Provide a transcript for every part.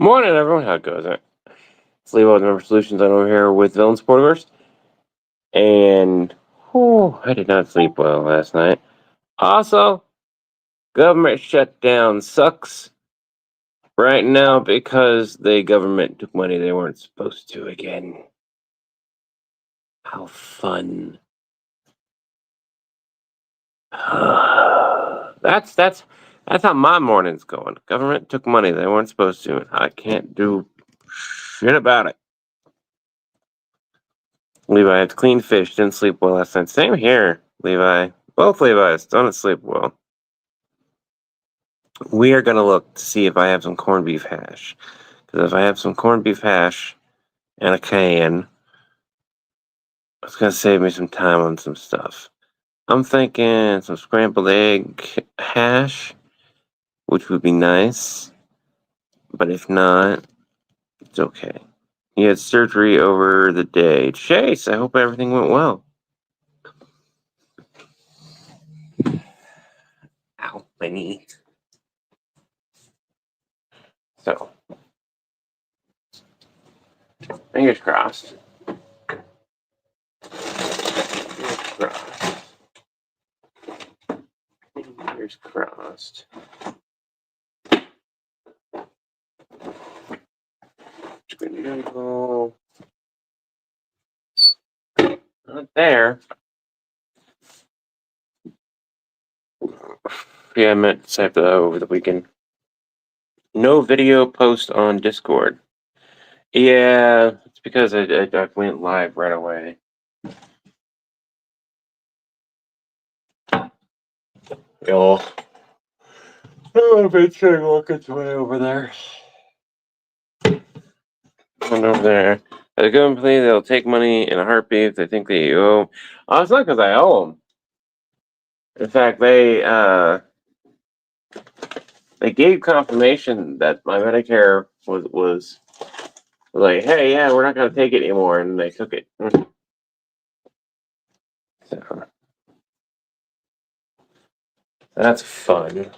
Morning, everyone. How it goes? It's Levi with Member Solutions. I'm over here with Villain Sportverse. And I did not sleep well last night. Also, government shutdown sucks right now because the government took money they weren't supposed to again. How fun. that's how my morning's going. Government took money they weren't supposed to, and I can't do shit about it. Levi, had clean fish, didn't sleep well last night. Same here, Levi. Both Levi's don't sleep well. We are gonna look to see if I have some corned beef hash. Because if I have some corned beef hash and a can, it's gonna save me some time on some stuff. I'm thinking some scrambled egg hash, which would be nice. But if not, it's okay. He had surgery over the day. Chase, I hope everything went well. Ow, my knee. So, fingers crossed. Fingers crossed. Chicken noodle. Not there. Yeah, I meant to type that over the weekend. No video post on Discord. Yeah, it's because I went live right away. Oh, I've been trying to walk its way over there. Going over there. At the government, they'll take money in a heartbeat if they think they owe. Oh, it's not because I owe them. In fact, they gave confirmation that my Medicare was like, hey, yeah, we're not going to take it anymore, and they took it. So that's fun. In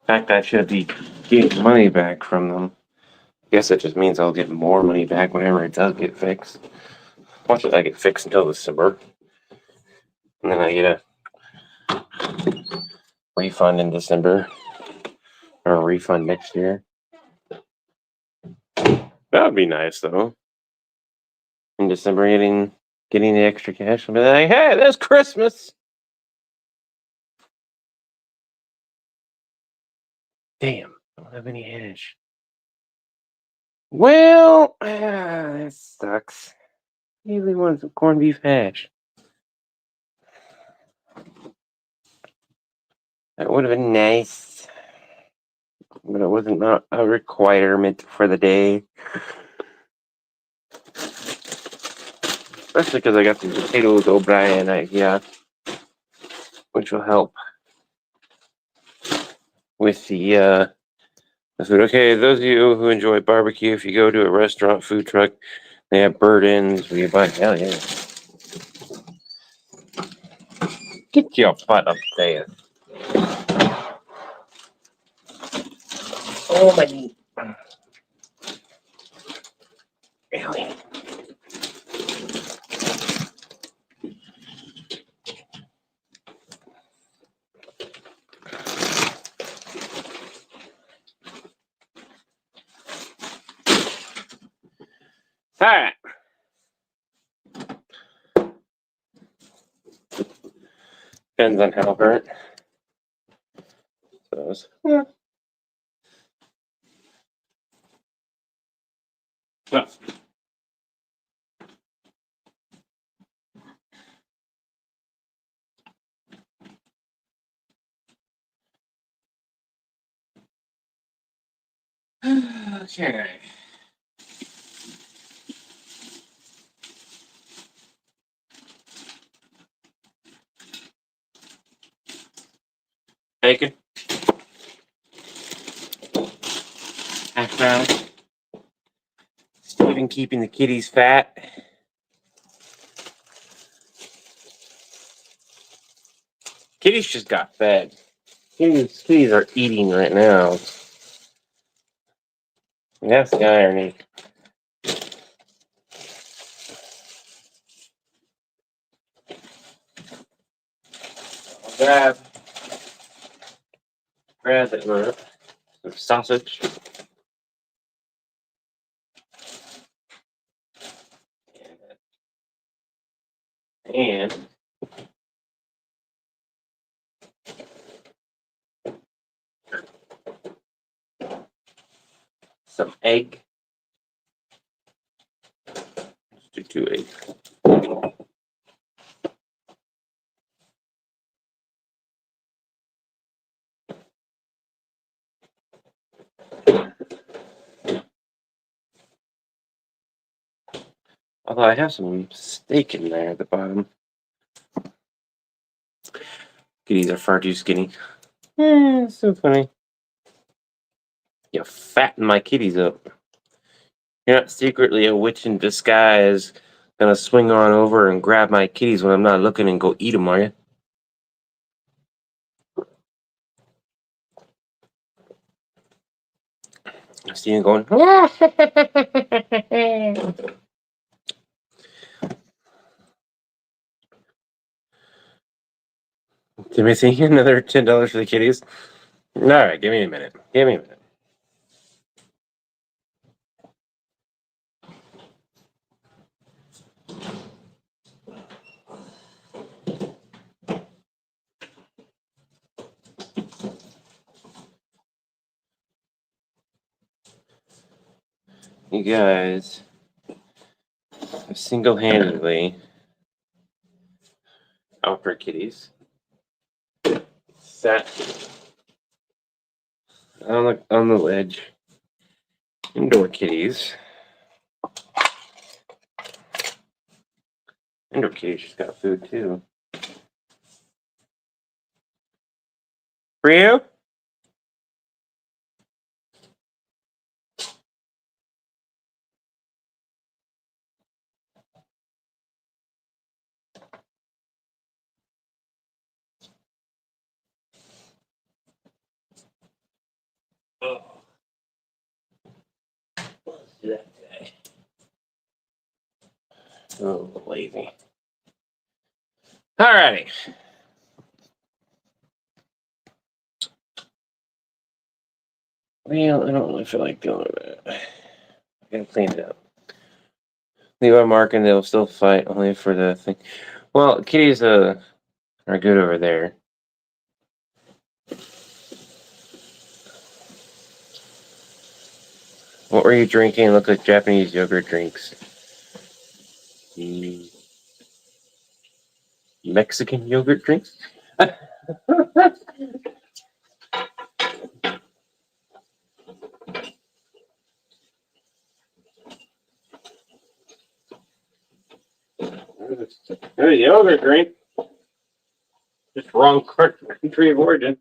fact, I should be getting money back from them. I guess it just means I'll get more money back whenever it does get fixed. Watch it, I get fixed until December, and then I get a refund in December or a refund next year. That would be nice, though. In December, getting the extra cash and be like, hey, there's Christmas. Damn, I don't have any hash. Well, that sucks. I really wanted some corned beef hash. That would have been nice. But it wasn't not a requirement for the day. Especially because I got some potatoes O'Brien yeah, which will help with the food. Okay, those of you who enjoy barbecue, if you go to a restaurant, food truck, they have bird ends. We buy hell yeah. Get your butt up there. Oh my knee. Really? Alright. Depends on how burnt. Yeah. No. Okay. Bacon. Hash browns. Even keeping the kitties fat. Kitties just got fed. Kitties are eating right now. That's the irony. Grab that some sausage. And some egg. Let's do 2 eggs. Although I have some steak in there at the bottom. Kitties are far too skinny. So funny. You fatten my kitties up. You're not secretly a witch in disguise gonna swing on over and grab my kitties when I'm not looking and go eat them, are you? I see you going, Timothy, another $10 for the kitties? All right, give me a minute. Give me a minute. You guys have single-handedly outdoor kitties sat on the ledge. Indoor kitties. Indoor kitties just got food too. For you? Oh. Let's do that today. Oh, lazy. Alrighty. Well, I don't really feel like dealing with it. I gotta clean it up. Levi, Mark, and they'll still fight only for the thing. Well, kitties are good over there. What were you drinking? Look like Japanese yogurt drinks. Mexican yogurt drinks? There's a yogurt drink. Just wrong country of origin.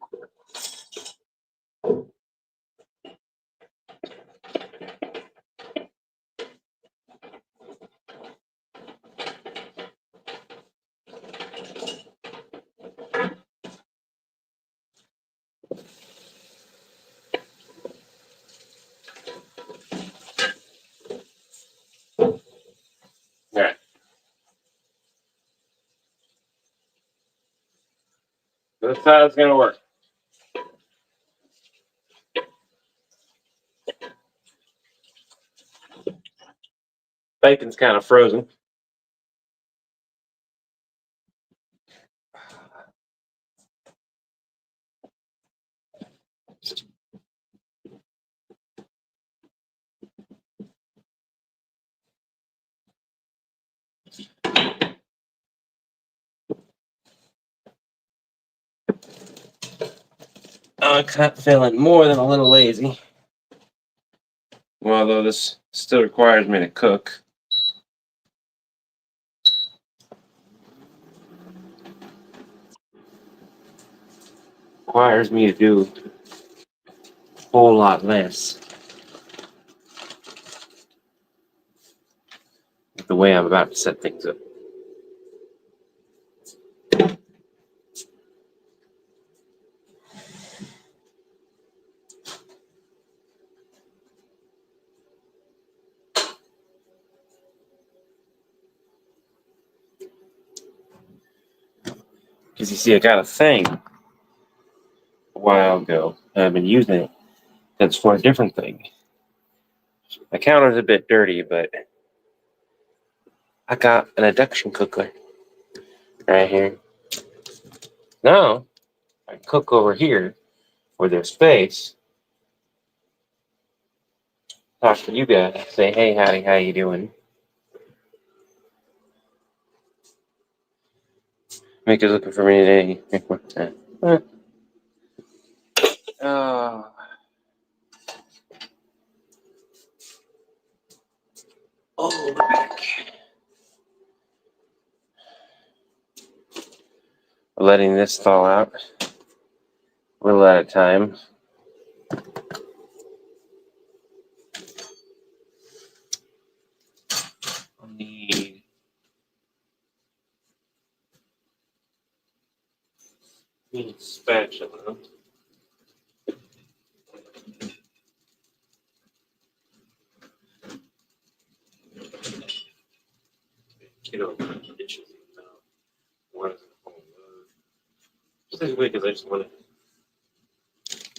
Yeah. That's how it's gonna work. Bacon's kind of frozen. I'm feeling more than a little lazy. Well, although this still requires me to cook. Requires me to do a whole lot less. The way I'm about to set things up. Because you see, I got a thing a while ago. I've been using it. That's for a different thing. My counter's a bit dirty, but I got an induction cooker right here. Now, I cook over here where there's space. Talk to you guys. Say, hey, howdy, how you doing? Mick is looking for me today. Oh. Oh, we're back. Letting this thaw out. A little at a time. I'll need a spatula. Get over the dishes. One is a whole load. Just this way because I just want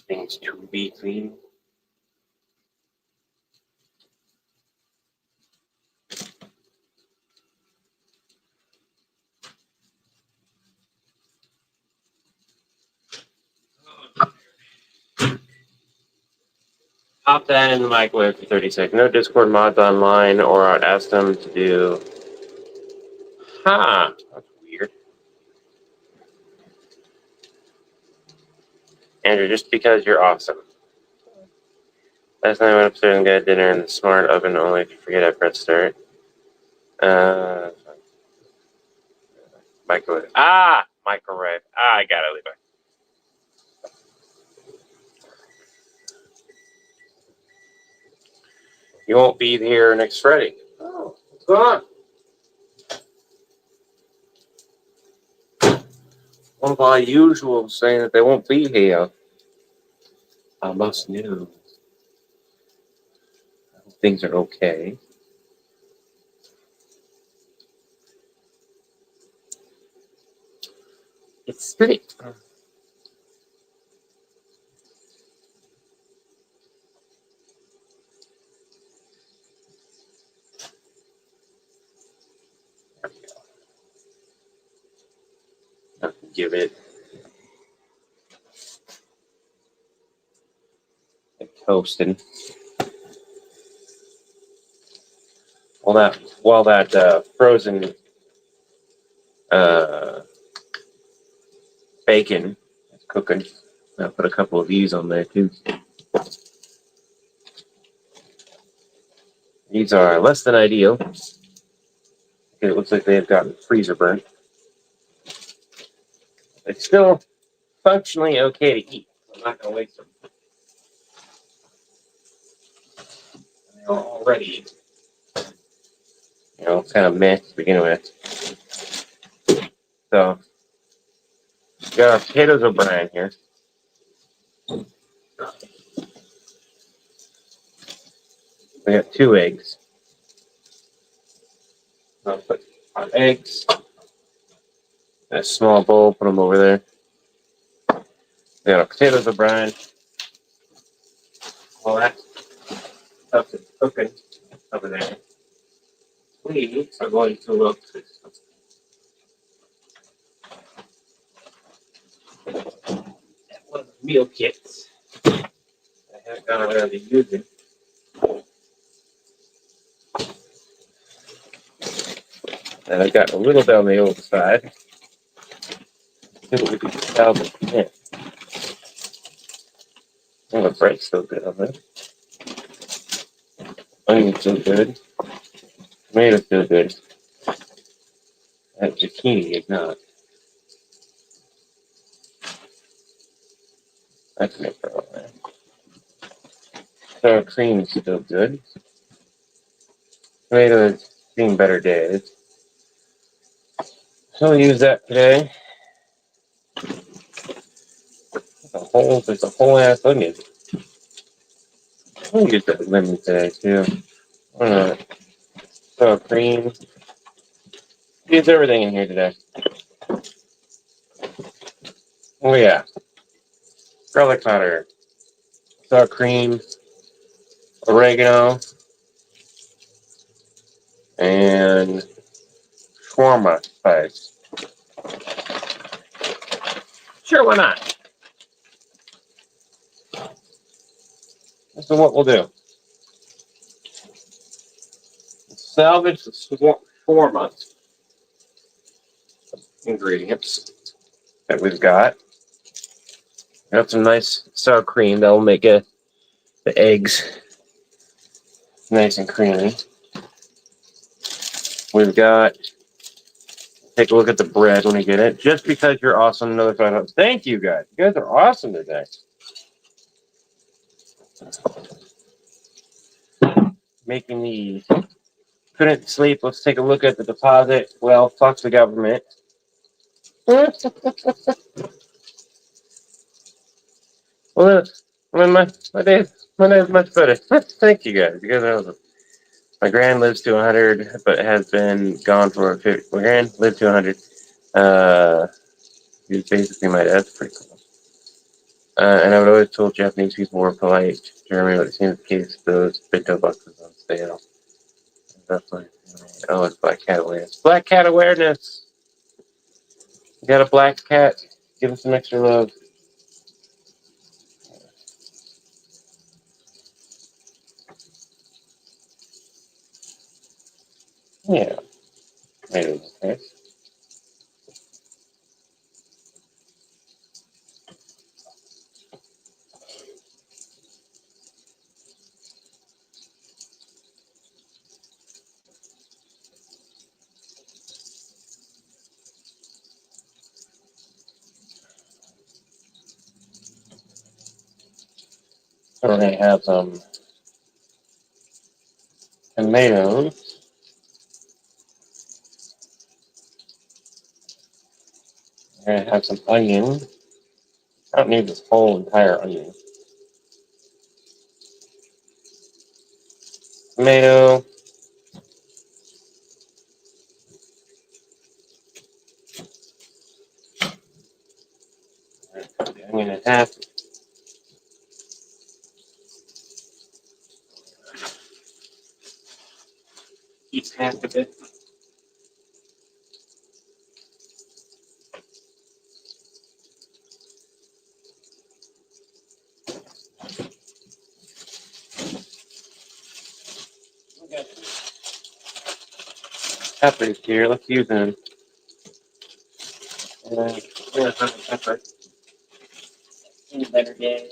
things to be clean. Pop that in the microwave for 30 seconds. No Discord mods online, or I'd ask them to do. That's weird. Andrew, just because you're awesome. Last night I went upstairs and got dinner in the smart oven only to forget I pressed start. Microwave. Microwave. I got it, Levi. You won't be here next Friday. Oh, what's going on? One of our usual saying that they won't be here. I must know. Things are okay. It's split. Give it a toasting. While that frozen bacon is cooking, I'll put a couple of these on there too. These are less than ideal. It looks like they've gotten freezer burnt. It's still functionally okay to eat. I'm not going to waste them. They're already, kind of meh to begin with. So, we got our potatoes O'Brien here. We got 2 eggs. I'll put our eggs in a small bowl, put them over there. We got our potatoes O'Brien. All that stuff is cooking over there. We are going to look at one of the meal kits I haven't gone around to using. And I've got a little down the old side. See what we can salvage from it. Oh, the bread's still good on there. Onion's still good. Tomato's still good. That zucchini is not. That's no problem there. Sour cream is still good. Tomato is seeing better days. So I'll use that today. There's a whole ass onion. I'll use that lemon today too. Sour cream. Use everything in here today. Oh yeah, garlic powder, sour cream, oregano, and shawarma spice. Sure, why not? So what we'll do, salvage the shawarma ingredients that we've got. Got some nice sour cream that will make the eggs nice and creamy. We've got, take a look at the bread when you get it. Just because you're awesome, another $5. Thank you guys. You guys are awesome today. Making the couldn't sleep. Let's take a look at the deposit. Well, fuck the government. Well, my day's much better. Thank you guys. You guys are awesome. My grand lives to 100, but has been gone for 50. My grand lived to 100. He's basically my dad. That's pretty cool. And I would always told Japanese people were polite to Germany, but it seems the case those Bento boxes on sale. Definitely. Oh, it's Black Cat Awareness. Black Cat Awareness! You got a black cat? Give us some extra love. Yeah. Maybe. Okay. So we're going to have some tomatoes. We're going to have some onion. I don't need this whole entire onion. Tomato. Cut the onion in half. Each half of it. We got peppers here. Let's use them. Here's some pepper. Better day.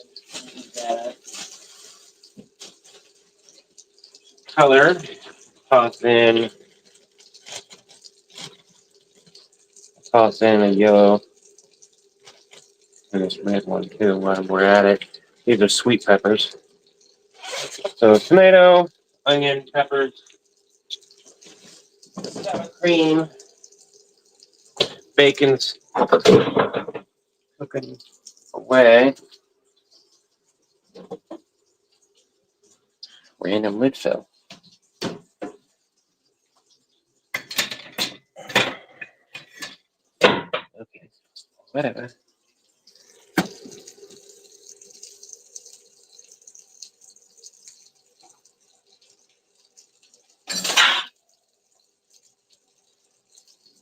Color. Toss in a yellow and this red one too while we're at it. These are sweet peppers. So tomato, onion, peppers, sour cream, bacon's cooking away. Random lid fill. Okay, whatever.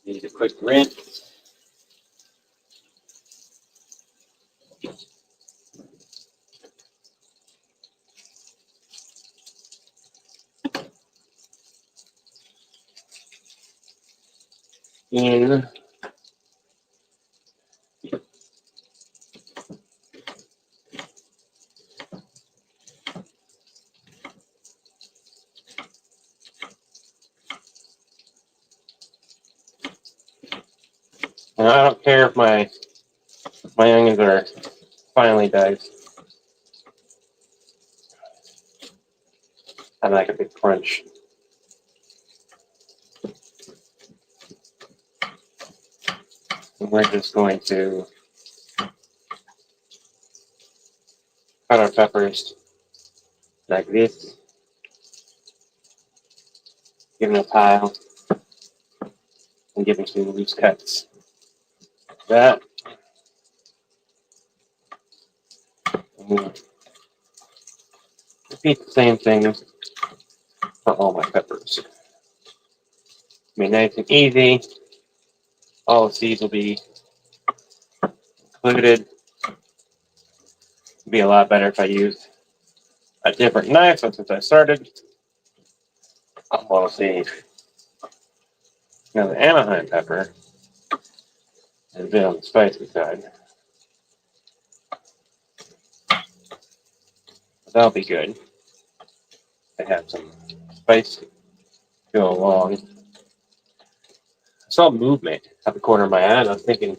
Need a quick rinse. In and I don't care if my onions are finely diced. I like a big crunch. And we're just going to cut our peppers like this. Give them a pile and give them some loose cuts. That Repeat the same thing for all my peppers. Be nice and easy. All of these will be included. It'd be a lot better if I used a different knife, but since I started, I'm going to see. Now the Anaheim pepper has been on the spicy side. That'll be good. I have some spice to go along. I saw movement at the corner of my eye, and I was thinking,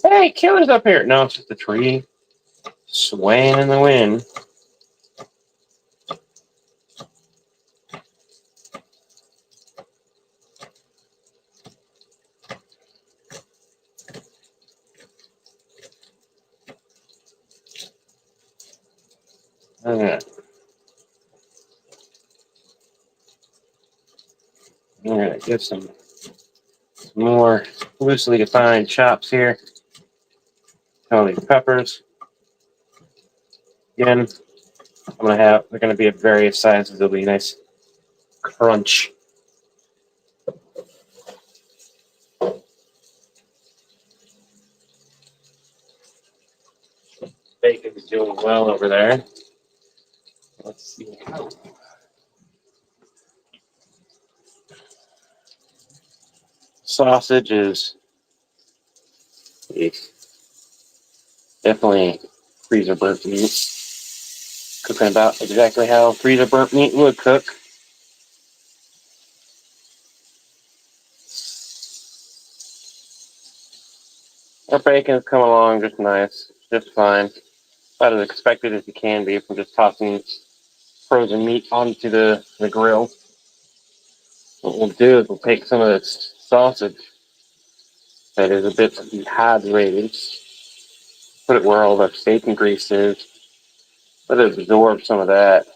hey, killer's up here. No, it's just a tree swaying in the wind. Okay. I'm going to get some more loosely defined chops here. All these peppers. Again, they're going to be of various sizes. There'll be a nice crunch. Bacon is doing well over there. Let's see how. Sausage is definitely freezer burnt meat. Cooking about exactly how freezer burnt meat would cook. Our bacon's come along just nice, just fine. About as expected as you can be from just tossing frozen meat onto the grill. What we'll do is we'll take some of this sausage that is a bit dehydrated, put it where all the bacon grease is, let it absorb some of that,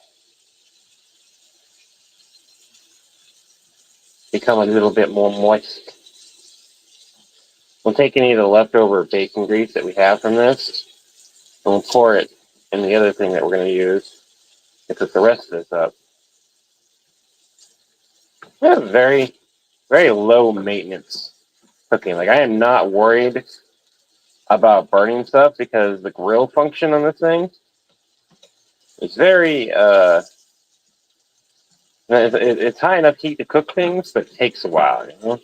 become a little bit more moist. We'll take any of the leftover bacon grease that we have from this, and we'll pour it in the other thing that we're going to use to cook the rest of this up. We have very, very low maintenance cooking. Like, I am not worried about burning stuff because the grill function on this thing is very, it's high enough heat to cook things, but it takes a while, you know?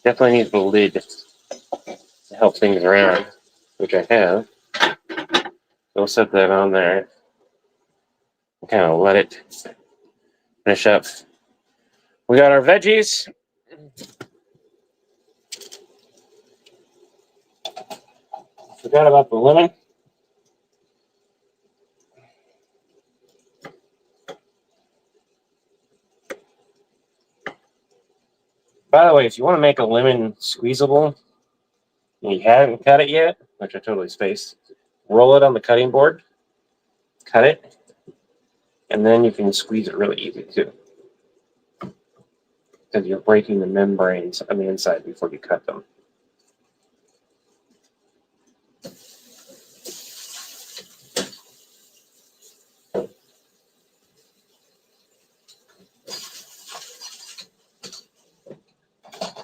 Definitely needs the lid to help things around, which I have. So we'll set that on there and kind of let it finish up. We got our veggies. Forgot about the lemon. By the way, if you want to make a lemon squeezable and you haven't cut it yet, which I totally spaced, roll it on the cutting board, cut it, and then you can squeeze it really easy too. Because you're breaking the membranes on the inside before you cut them.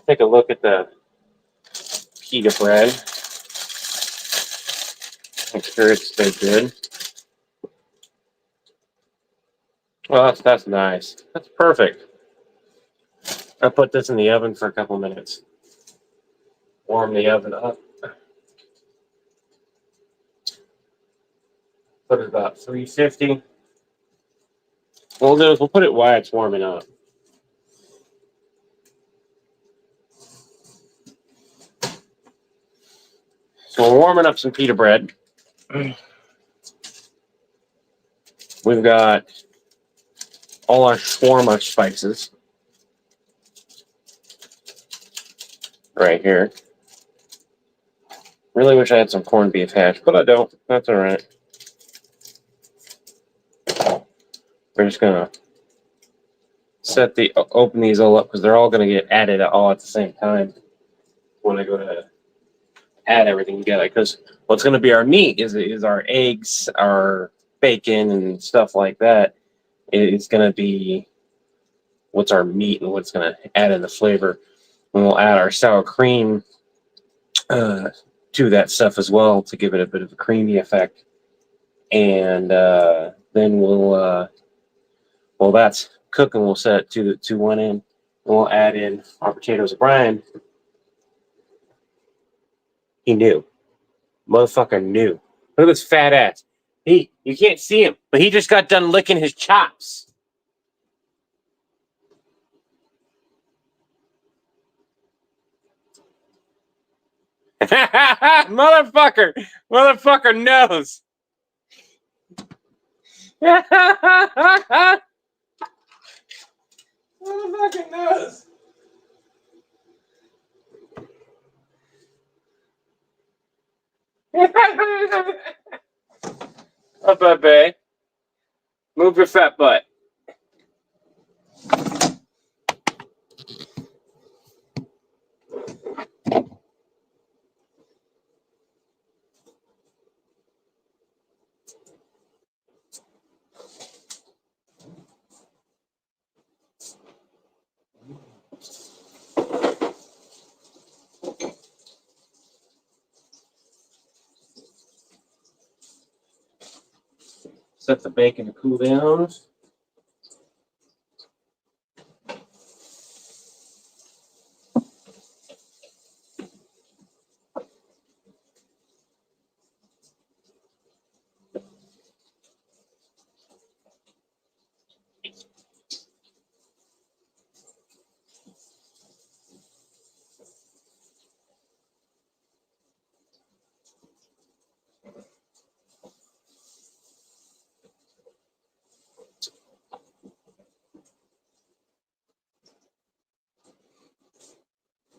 Take a look at the pita bread. Make sure it's still good. Well, that's nice. That's perfect. I'll put this in the oven for a couple minutes. Warm the oven up. Put it about 350. What we'll do is we'll put it while it's warming up. So we're warming up some pita bread. We've got all our shawarma spices right here. Really wish I had some corned beef hash, but I don't. That's all right. We're just gonna open these all up because they're all gonna get added all at the same time when I go to add everything together. Because what's going to be our meat is our eggs, our bacon, and stuff like that. It's going to be what's our meat and what's going to add in the flavor. And we'll add our sour cream to that stuff as well to give it a bit of a creamy effect. And then while that's cooking, we'll set it to one end, and we'll add in our potatoes. Brian, he knew. Motherfucker knew. Look at this fat ass. You can't see him, but he just got done licking his chops. Motherfucker knows. Motherfucker knows. Up, babe. Move your fat butt. Set the bacon to cool down.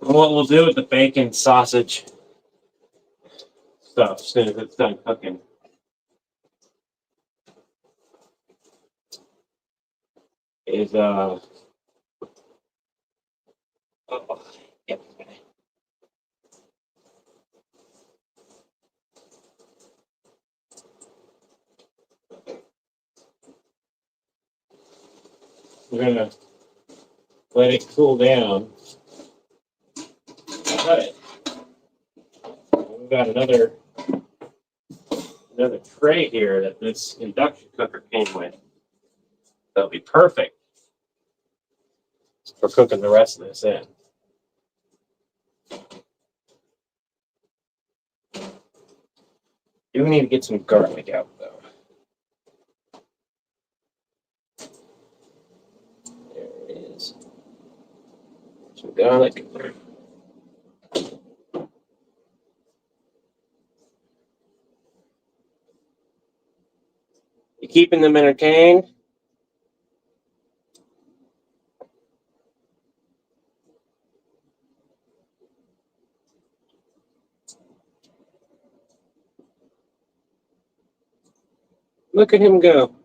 What we'll do with the bacon sausage stuff as soon as it's done cooking is yep. We're gonna let it cool down. Cut it. We've got another tray here that this induction cooker came with. That'll be perfect for cooking the rest of this in. Do need to get some garlic out though. There it is. Some garlic. You keeping them entertained? Look at him go.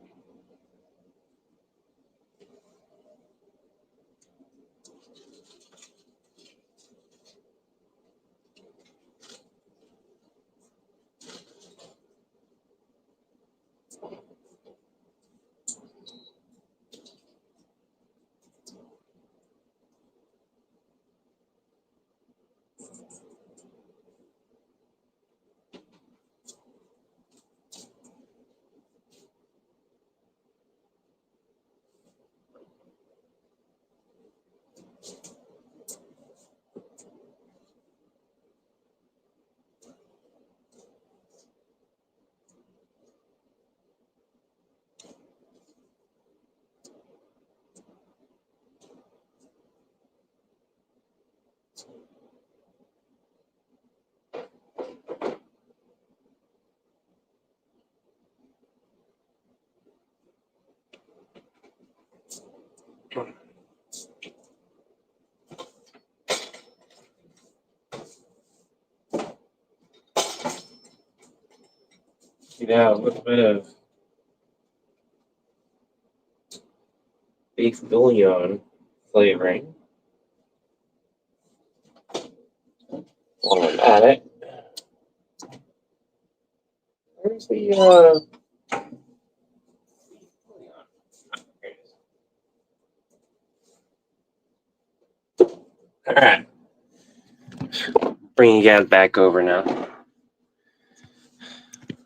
You know, a little bit of beef bouillon flavoring. While I'm at it, Where's the all right. Bring you guys back over now.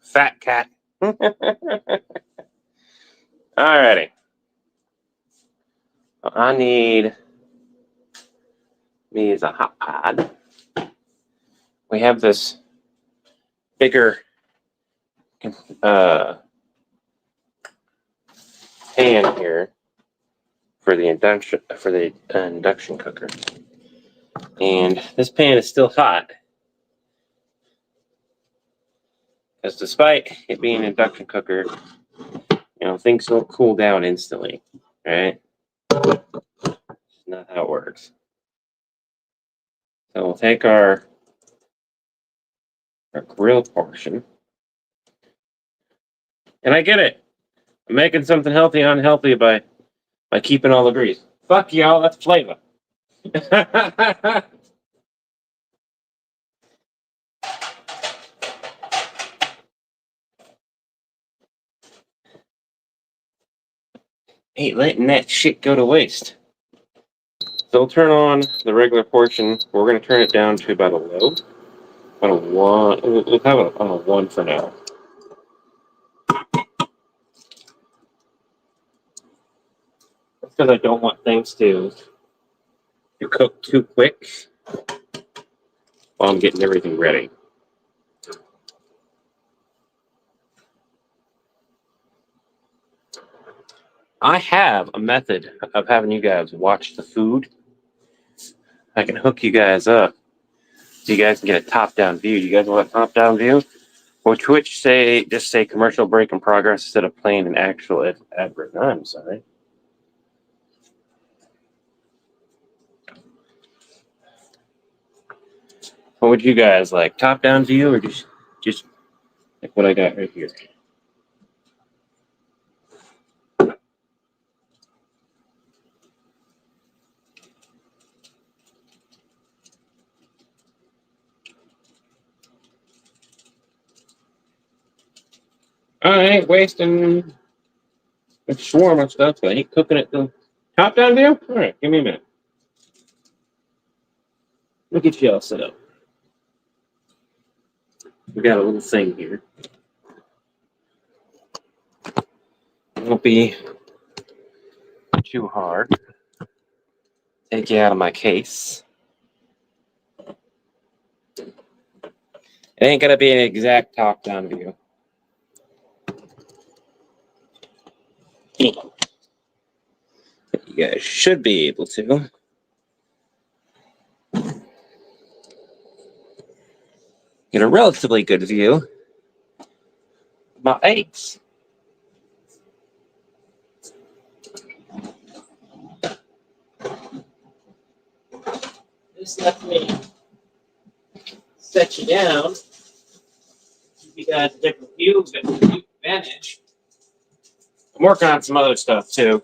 Fat cat. Alrighty. I need me as a hot pod. We have this bigger pan here for the induction cooker, and this pan is still hot because despite it being an induction cooker, things don't cool down instantly, right? That's not how it works. So we'll take our grill portion, and I get it. I'm making something healthy unhealthy by keeping all the grease. Fuck y'all, that's flavor. Ain't letting that shit go to waste. So we'll turn on the regular portion. We're going to turn it down to about a low. About a 1. We'll have it on a 1 for now. That's because I don't want things to cook too quick while I'm getting everything ready. I have a method of having you guys watch the food. I can hook you guys up so you guys can get a top-down view. You guys want a top-down view? Or Twitch just say commercial break in progress instead of playing an actual advert. No, I'm sorry. What would you guys like? Top-down view or just like what I got right here? I ain't wasting the shawarma stuff. I ain't cooking it. Top-down view? All right, give me a minute. Look at y'all set up. We got a little thing here. It won't be too hard. Take you out of my case. It ain't gonna be an exact top-down view. But you guys should be able to. Get a relatively good view of my eggs. This lets me set you down. Give you guys a different view, different advantage. I'm working on some other stuff too.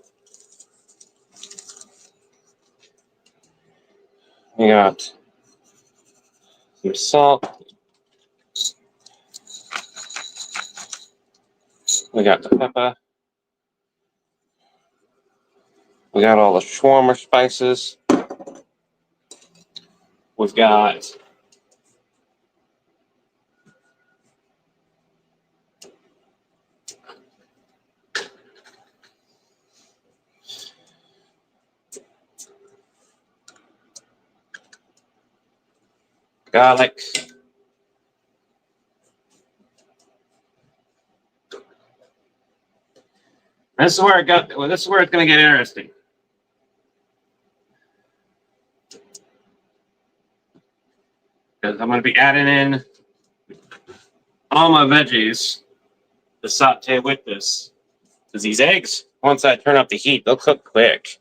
We got some salt. We got the pepper. We got all the shawarma spices. We've got garlic. This is where this is where it's going to get interesting. Because I'm going to be adding in all my veggies to saute with this. Because these eggs, once I turn up the heat, they'll cook quick.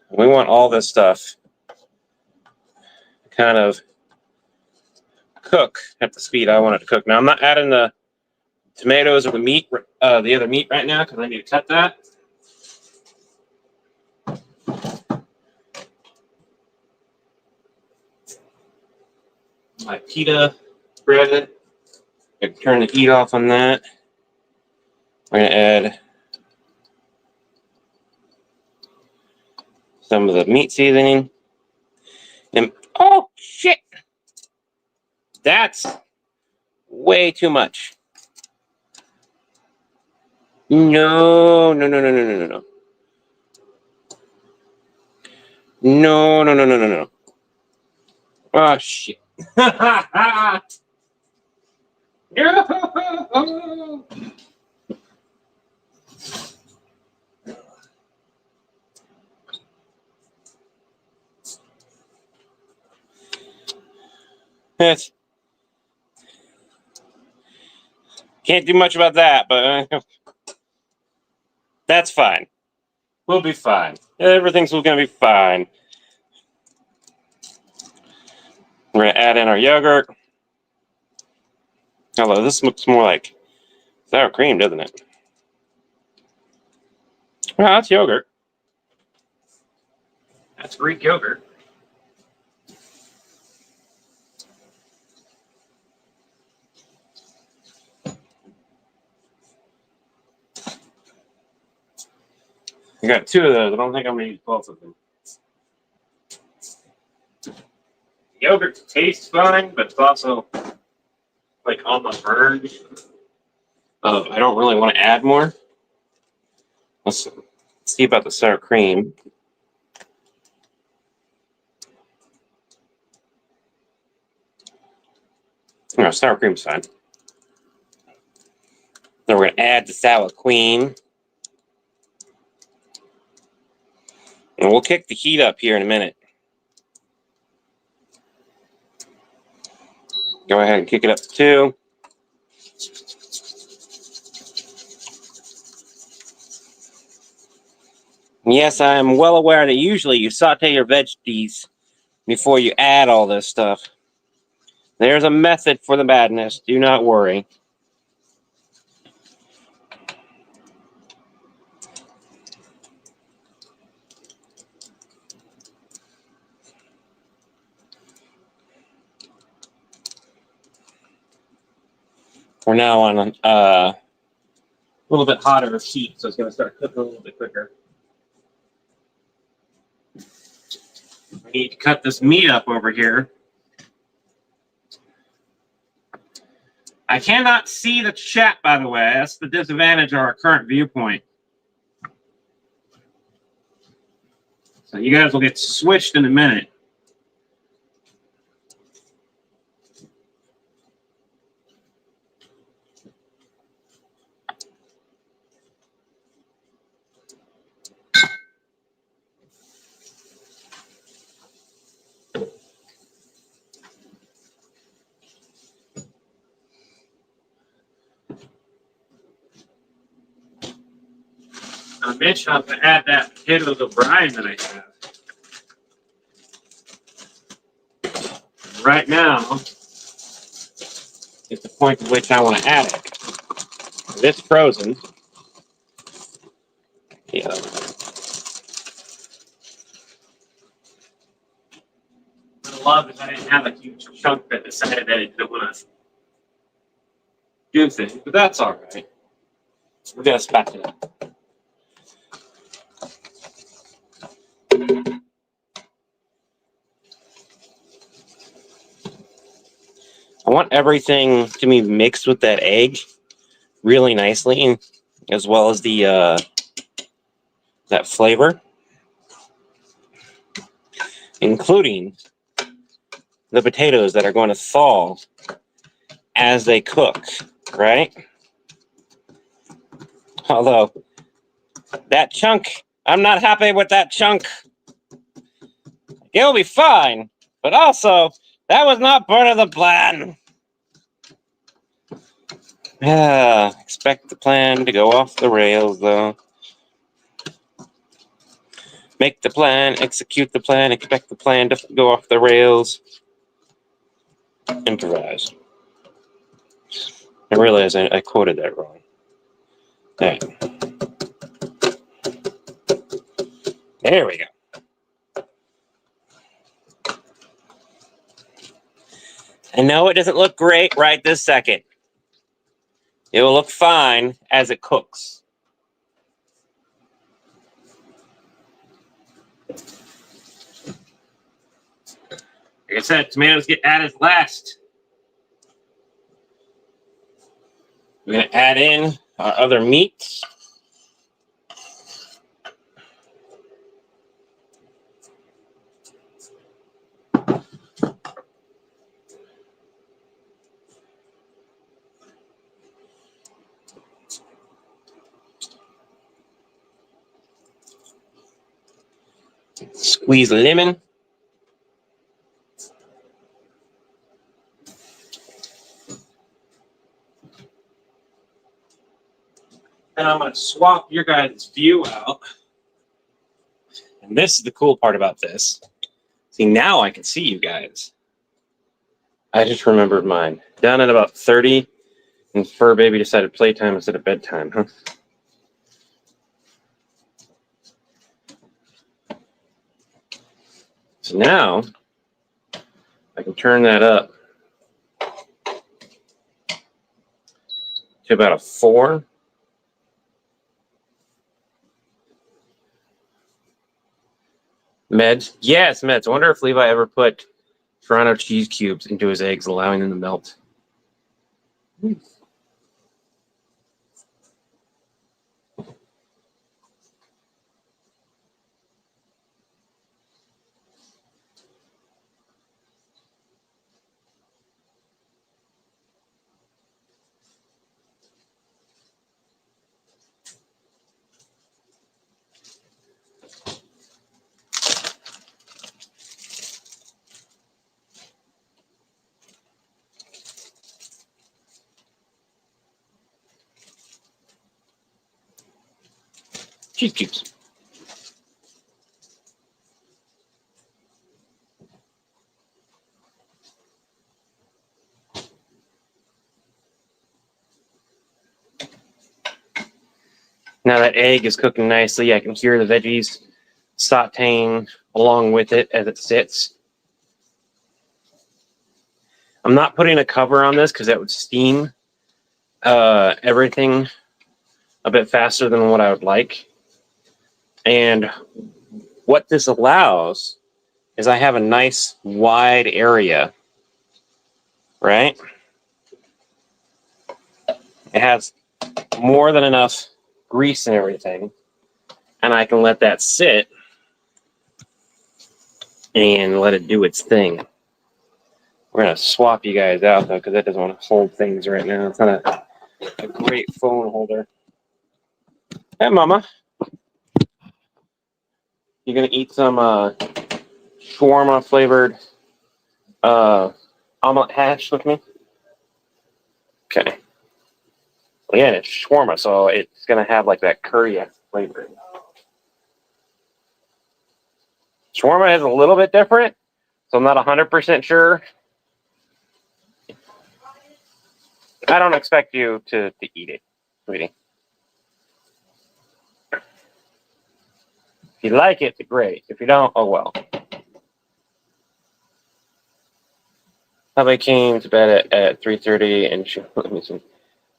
We want all this stuff to kind of cook at the speed I want it to cook. Now, I'm not adding the tomatoes or the meat, the other meat right now, because I need to cut that. My pita bread. I can turn the heat off on that. We're going to add some of the meat seasoning. And oh, shit! That's way too much. No, no, no, no, no, no, no, no. No, no, no, no, no, no. Oh, shit. No! Yes. Can't do much about that, but that's fine. We'll be fine. Everything's going to be fine. We're going to add in our yogurt. Although this looks more like sour cream, doesn't it? Well, that's yogurt. That's Greek yogurt. I got 2 of those. I don't think I'm going to use both of them. Yogurt tastes fine, but it's also like on the verge of I don't really want to add more. Let's see about the sour cream. No, sour cream's fine. Then we're going to add the sour cream. And we'll kick the heat up here in a minute. Go ahead and kick it up to 2. Yes, I am well aware that usually you saute your veggies before you add all this stuff. There's a method for the madness. Do not worry. We're now on a little bit hotter heat, so it's going to start cooking a little bit quicker. I need to cut this meat up over here. I cannot see the chat, by the way. That's the disadvantage of our current viewpoint. So you guys will get switched in a minute. I mentioned I'm going to add that potatoes O'Brien that I have. Right now is the point at which I want to add it. It's frozen. Yeah. I love that I didn't have a huge chunk that decided that it didn't want to do things, but that's all right. We're going to spatula it. I want everything to be mixed with that egg really nicely, as well as the that flavor, including the potatoes that are going to thaw as they cook, right? Although that chunk, I'm not happy with that chunk. It'll be fine, but also that was not part of the plan. Expect the plan to go off the rails, though. Make the plan, execute the plan, expect the plan to go off the rails. Improvise. I realize I quoted that wrong. All right. There we go. I know it doesn't look great right this second. It will look fine as it cooks. Like I said, tomatoes get added last. We're going to add in our other meats. Squeeze lemon. And I'm going to swap your guys' view out. And this is the cool part about this. See, now I can see you guys. I just remembered mine. Down at about 30, and Fur Baby decided playtime instead of bedtime, huh? So now, I can turn that up to about a 4. Meds? Yes, meds. I wonder if Levi ever put Toronto cheese cubes into his eggs, allowing them to melt. Cheese cubes. Now that egg is cooking nicely. I can hear the veggies sauteing along with it as it sits. I'm not putting a cover on this because that would steam everything a bit faster than what I would like. And what this allows is I have a nice wide area, right? It has more than enough grease and everything, and I can let that sit and let it do its thing. We're going to swap you guys out, though, because that doesn't want to hold things right now. It's not a great phone holder. Hey, Mama. You going to eat some shawarma-flavored omelet hash with me? Okay. Well, yeah, it's shawarma, so it's going to have, like, that curry flavor. Shawarma is a little bit different, so I'm not 100% sure. I don't expect you to eat it, sweetie. If you like it, great. If you don't, oh well. How came to bed at 3:30 and she let me see.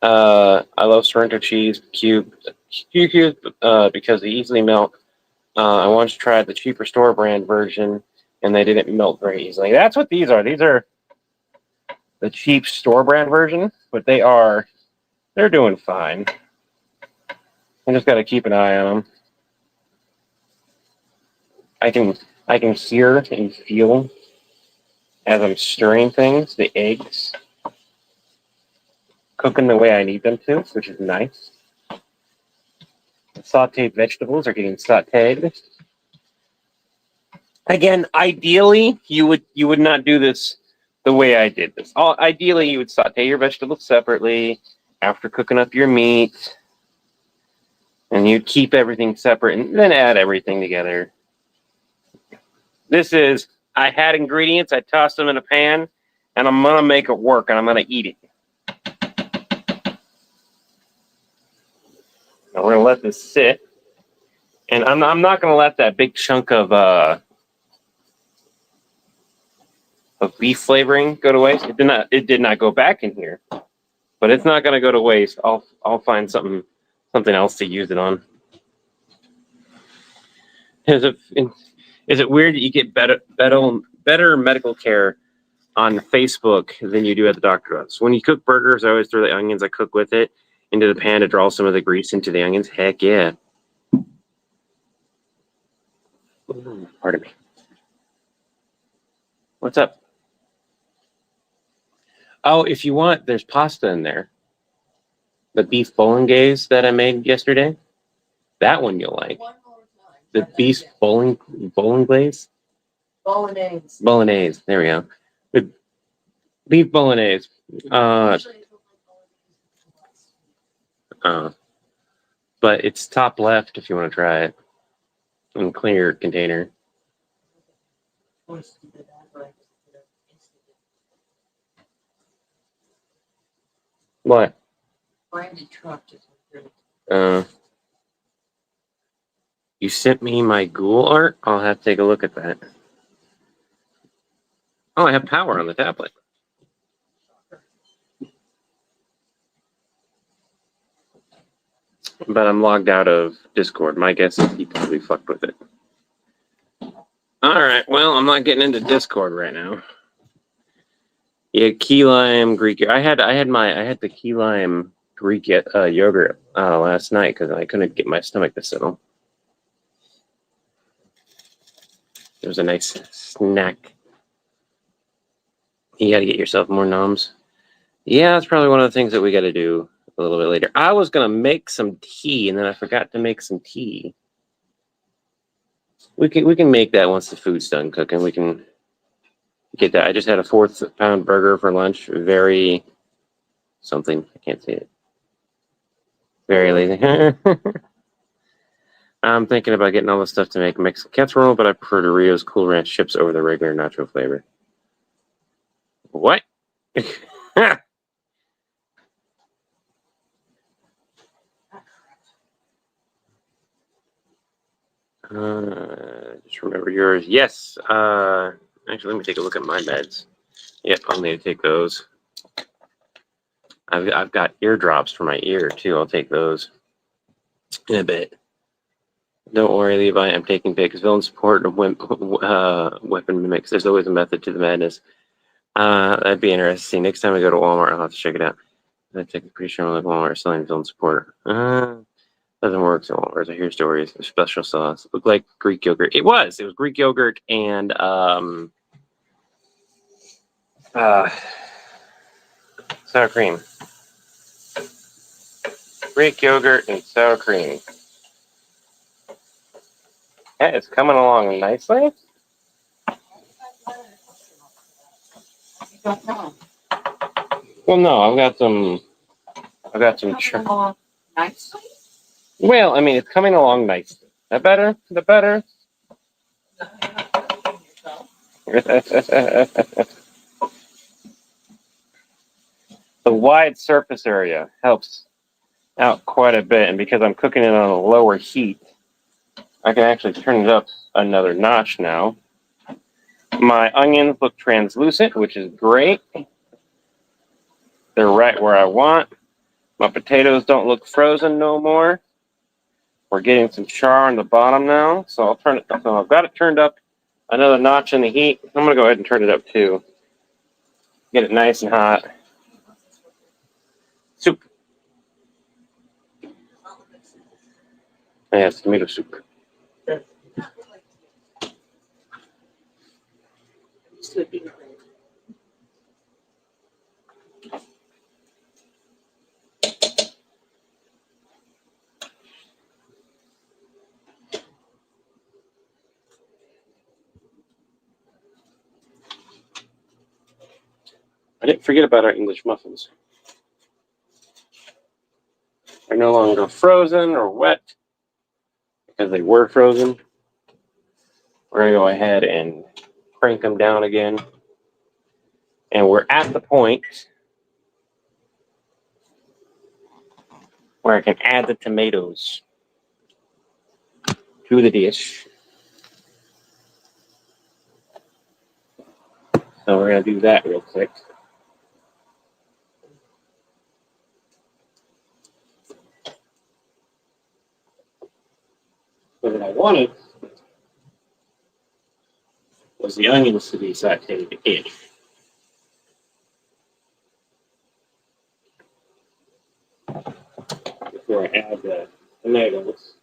I love Sorrento cheese cubes because they easily melt. I once tried the cheaper store brand version and they didn't melt very easily. That's what these are. These are the cheap store brand version, but they're doing fine. I just got to keep an eye on them. I can hear and feel as I'm stirring things, the eggs cooking the way I need them to, which is nice. The sauteed vegetables are getting sauteed. Again, ideally, you would not do this the way I did this. Ideally, you would saute your vegetables separately after cooking up your meat, and you'd keep everything separate and then add everything together. This is, I had ingredients, I tossed them in a pan, and I'm going to make it work, and I'm going to eat it. Now we're going to let this sit, and I'm not going to let that big chunk of of beef flavoring go to waste. It did not go back in here, but it's not going to go to waste. I'll find something else to use it on. Is it weird that you get better medical care on Facebook than you do at the doctor's office? When you cook burgers, I always throw the onions I cook with it into the pan to draw some of the grease into the onions. Heck yeah. Ooh, pardon me. What's up? Oh, if you want, there's pasta in there. The beef bolognese that I made yesterday. That one you'll like. The beef bolognese? Bolognese. There we go. The beef bolognese. But it's top left if you want to try it. In clear container. What? You sent me my ghoul art? I'll have to take a look at that. Oh, I have power on the tablet. But I'm logged out of Discord. My guess is he probably fucked with it. Alright, well, I'm not getting into Discord right now. Yeah, key lime Greek. I had the key lime Greek yogurt last night because I couldn't get my stomach to settle. It was a nice snack. You got to get yourself more noms. Yeah, that's probably one of the things that we got to do a little bit later. I was gonna make some tea and then I forgot to make some tea. We can make that once the food's done cooking. We can get that. I just had a 4-pound burger for lunch. Very something. I can't say it. Very lazy. I'm thinking about getting all the stuff to make Mexican casserole, but I prefer Doritos Cool Ranch chips over the regular nacho flavor. What? Just remember yours. Yes. Actually, let me take a look at my meds. Yep, I'll need to take those. I've got eardrops for my ear too. I'll take those in a bit. Don't worry, Levi. I'm taking pics. Villain support and weapon mimics. There's always a method to the madness. That'd be interesting. Next time I go to Walmart, I'll have to check it out. I'm pretty sure I'm like Walmart selling villain support. Doesn't work at Walmart. I hear stories. Special sauce. Looked like Greek yogurt. It was Greek yogurt and sour cream. Greek yogurt and sour cream. Yeah, it's coming along nicely. Well, no, I've got some. Nicely? Well, I mean, it's coming along nicely. That better? The better? The wide surface area helps out quite a bit, and because I'm cooking it on a lower heat, I can actually turn it up another notch now. My onions look translucent, which is great. They're right where I want. My potatoes don't look frozen no more. We're getting some char on the bottom now, so I'll turn it up. So I've got it turned up another notch in the heat. I'm gonna go ahead and turn it up too. Get it nice and hot. Soup. Yeah, it's tomato soup. I didn't forget about our English muffins. They're no longer frozen or wet because they were frozen. We're going to go ahead and crank them down again. And we're at the point where I can add the tomatoes to the dish. So we're going to do that real quick. So what I wanted was the onions to be sauteed in. Before I add the tomatoes.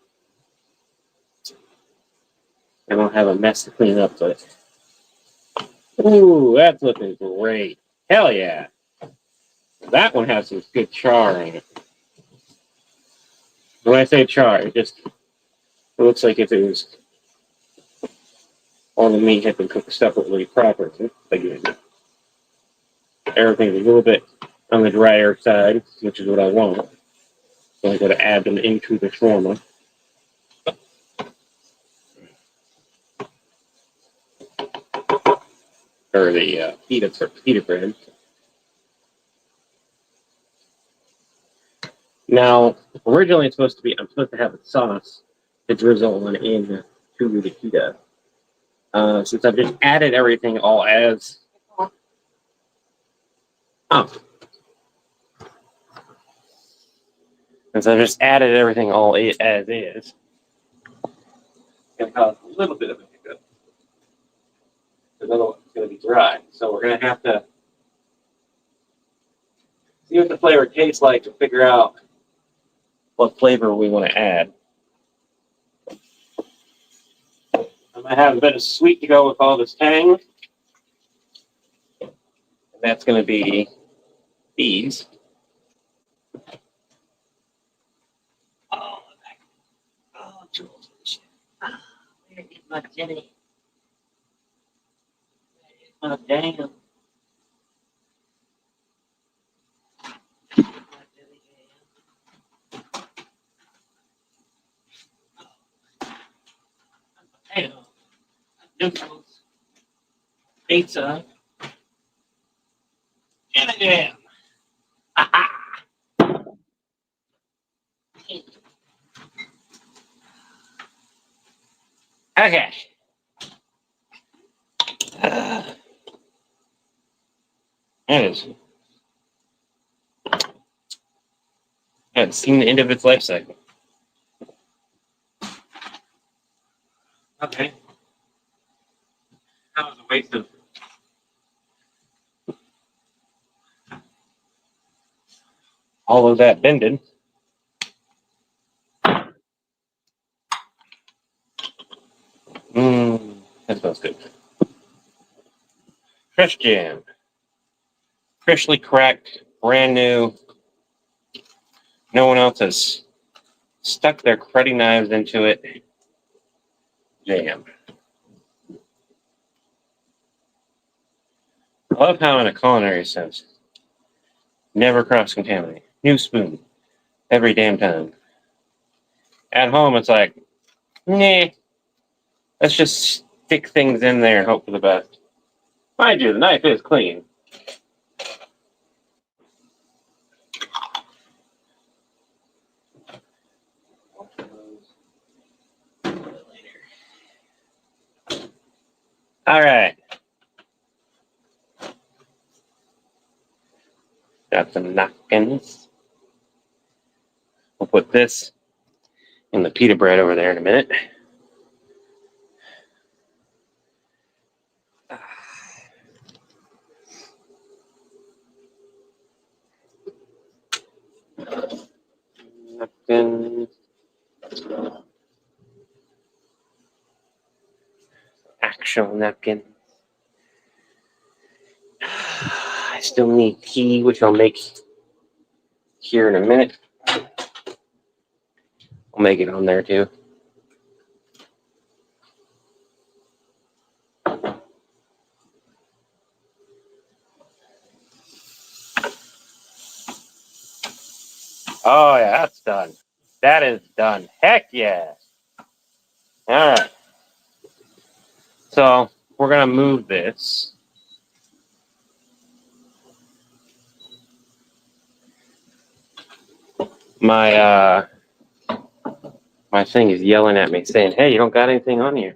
I don't have a mess to clean up, but ooh, that's looking great. Hell yeah. That one has some good char on it. When I say char, it looks like if it was all the meat had been cooked separately properly. Again, everything's a little bit on the drier side, which is what I want. So I got to add them into the shawarma. Or the pita bread. Now, originally I'm supposed to have a sauce to drizzle on in to the pita. Since I've just added everything all as since I've just added everything all as is, it's gonna cause a little bit of a hiccup. Because otherwise it's gonna be dry. So we're gonna have to see what the flavor tastes like to figure out what flavor we want to add. I'm gonna have a bit of sweet to go with all this tang. And that's gonna be these. Oh, Jules. Where is my jelly? Where is my damn? My jelly jam. Potato. Noodles. Pizza. Jelly jam. Aha! Okay. That is. I haven't seen the end of its life cycle. Okay. That was a waste of all of that bending. That smells good. Fresh jam. Freshly cracked, brand new. No one else has stuck their cruddy knives into it. Jam. I love how, in a culinary sense, never cross-contaminate. New spoon. Every damn time. At home, it's like, nah, let's just stick things in there and hope for the best. Mind you, the knife is clean. All right. Got some napkins. We'll put this in the pita bread over there in a minute. Napkin. Actual napkin. I still need tea, which I'll make here in a minute. I'll make it on there too. Oh, yeah, that's done. That is done. Heck yeah. All right. So we're going to move this. My thing is yelling at me saying, hey, you don't got anything on here.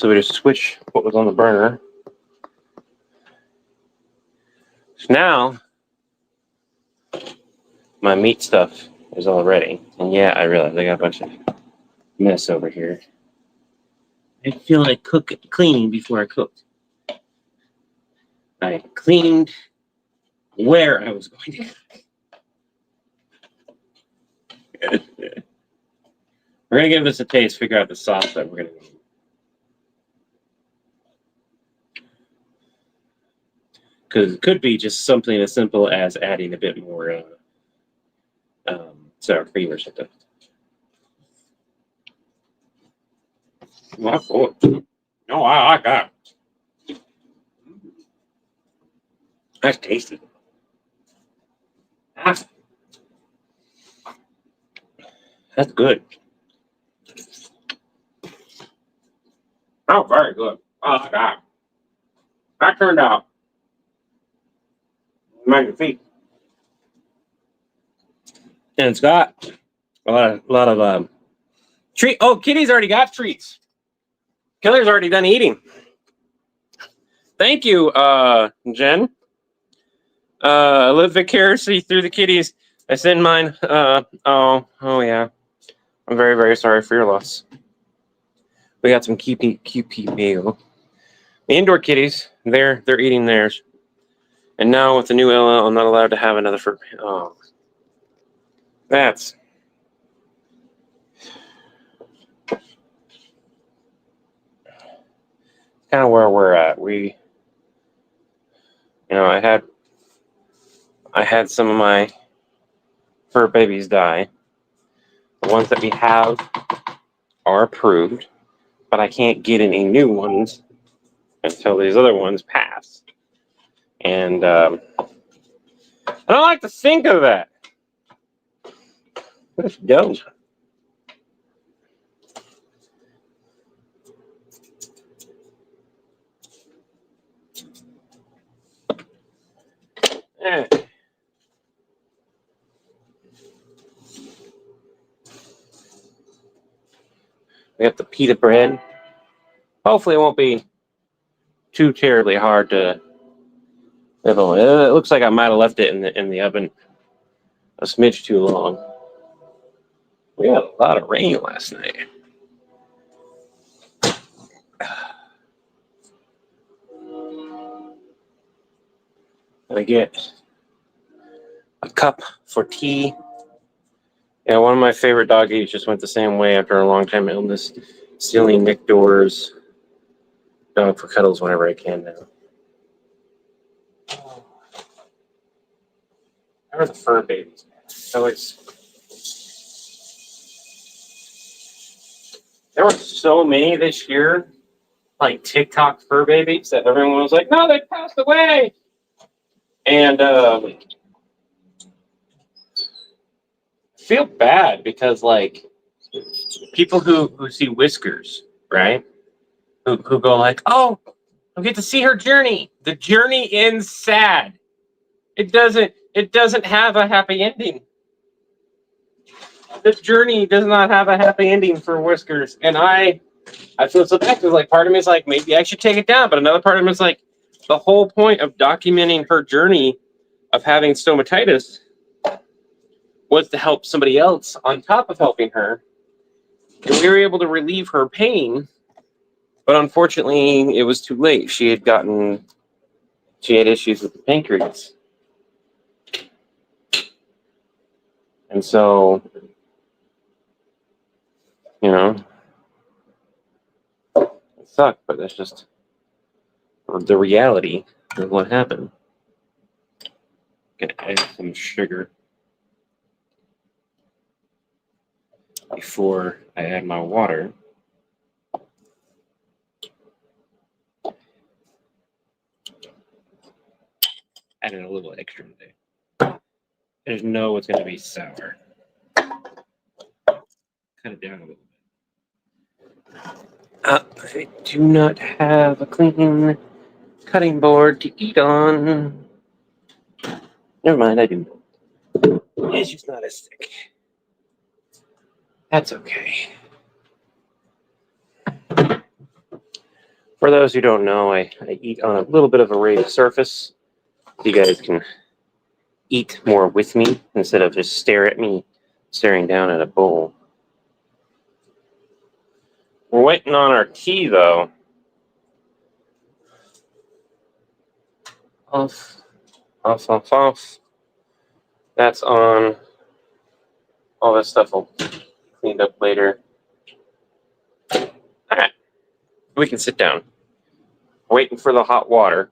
So we just switch what was on the burner. So now my meat stuff is all ready. And yeah, I realize I got a bunch of mess over here. I feel like cleaning before I cooked. I cleaned where I was going to cook. We're gonna give this a taste, figure out the sauce that we're gonna need. Because it could be just something as simple as adding a bit more sour cream or something. No, I like that. That's tasty. That's good. Oh, very good. I like that. That turned out magnifique. And it's got a lot of treat. Oh, Kitty's already got treats. Killer's already done eating. Thank you, Jen. I live vicariously through the kitties. I send mine. Oh yeah. I'm very, very sorry for your loss. We got some QP meal. The indoor kitties, they're eating theirs. And now with the new Ella, I'm not allowed to have another for. Oh, that's. Kind of where we're at. I had some of my fur babies die. The ones that we have are approved, but I can't get any new ones until these other ones pass. And I don't like to think of that. Let's go. Eh. We got the pita bread. Hopefully it won't be too terribly hard to live on. It looks like I might have left it in the oven a smidge too long. We had a lot of rain last night. Gonna get a cup for tea. Yeah, one of my favorite doggies just went the same way after a long time illness, stealing Nick Door's dog for cuddles whenever I can now. How are the fur babies? There were so many this year, like TikTok fur babies, that everyone was like, "No, they passed away." And I feel bad because like people who see Whiskers, right? Who go like, "Oh, I get to see her journey." The journey ends sad. It doesn't have a happy ending. The journey does not have a happy ending for Whiskers, and I feel so bad because like part of me is like maybe I should take it down, but another part of me is like the whole point of documenting her journey of having stomatitis was to help somebody else on top of helping her, and we were able to relieve her pain. But unfortunately, it was too late. She had issues with the pancreas. And so, it sucked, but that's just the reality of what happened. Gonna add some sugar before I add my water. Added a little extra today. I just know it's going to be sour. Cut it down a little bit. I do not have a clean cutting board to eat on. Never mind, I do. It's just not as thick. That's okay. For those who don't know, I eat on a little bit of a raised surface. You guys can eat more with me instead of just stare at me staring down at a bowl. We're waiting on our tea, though. Off, off, off, off. That's on. All that stuff will be cleaned up later. All right, we can sit down. Waiting for the hot water.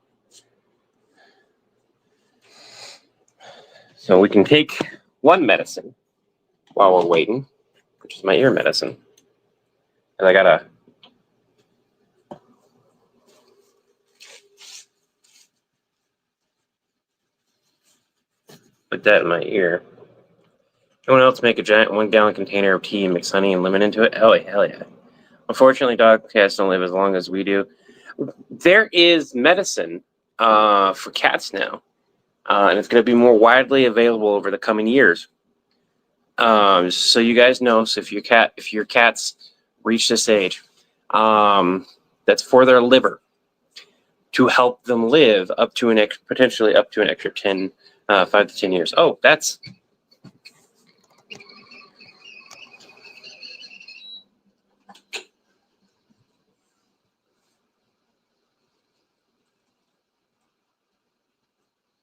So we can take one medicine while we're waiting, which is my ear medicine. And I gotta put that in my ear. Anyone else make a giant 1-gallon container of tea and mix honey and lemon into it? Hell yeah. Unfortunately, dog cats don't live as long as we do. There is medicine for cats now, and it's going to be more widely available over the coming years. So you guys know, so if your cats reach this age, that's for their liver to help them live up to potentially up to an extra 5 to 10 years. Oh, that's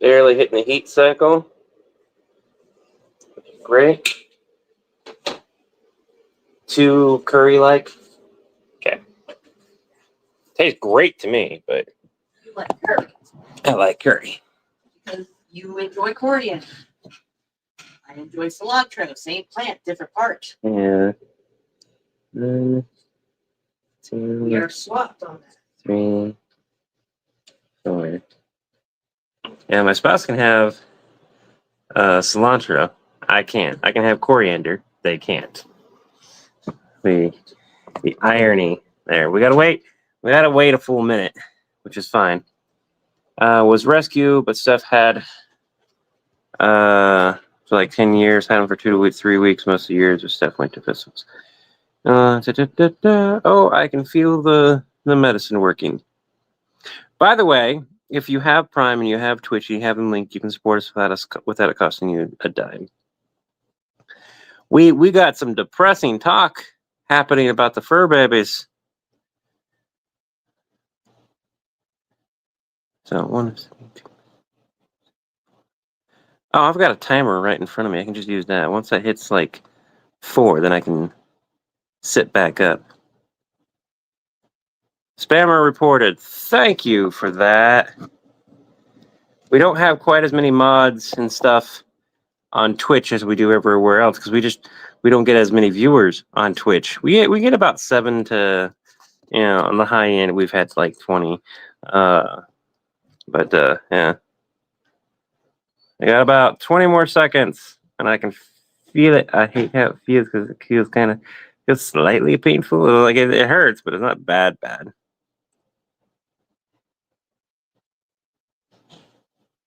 barely hitting the heat cycle. Great. Too curry-like. Okay. Tastes great to me, but You like curry I like curry. because you enjoy coriander. I enjoy cilantro, same plant, different part. Yeah. 1, We 2, are swapped on that. 3, 4. Yeah, my spouse can have cilantro. I can't. I can have coriander. They can't. The irony there. We gotta wait. We gotta wait a full minute, which is fine. Was rescue, but Steph had for like 10 years. Had him for 2 to 3 weeks. Most of the years, Steph went to festivals. Oh, I can feel the medicine working. By the way, if you have Prime and you have Twitch, you have them linked, you can support us without it costing you a dime. We got some depressing talk happening about the fur babies. So 1, 2. Oh, I've got a timer right in front of me. I can just use that. Once that hits like 4, then I can sit back up. Spammer reported. Thank you for that. We don't have quite as many mods and stuff on Twitch as we do everywhere else because we don't get as many viewers on Twitch. We get about 7 to, on the high end we've had like 20. Yeah. I got about 20 more seconds and I can feel it. I hate how it feels because it feels slightly painful. Like it hurts, but it's not bad.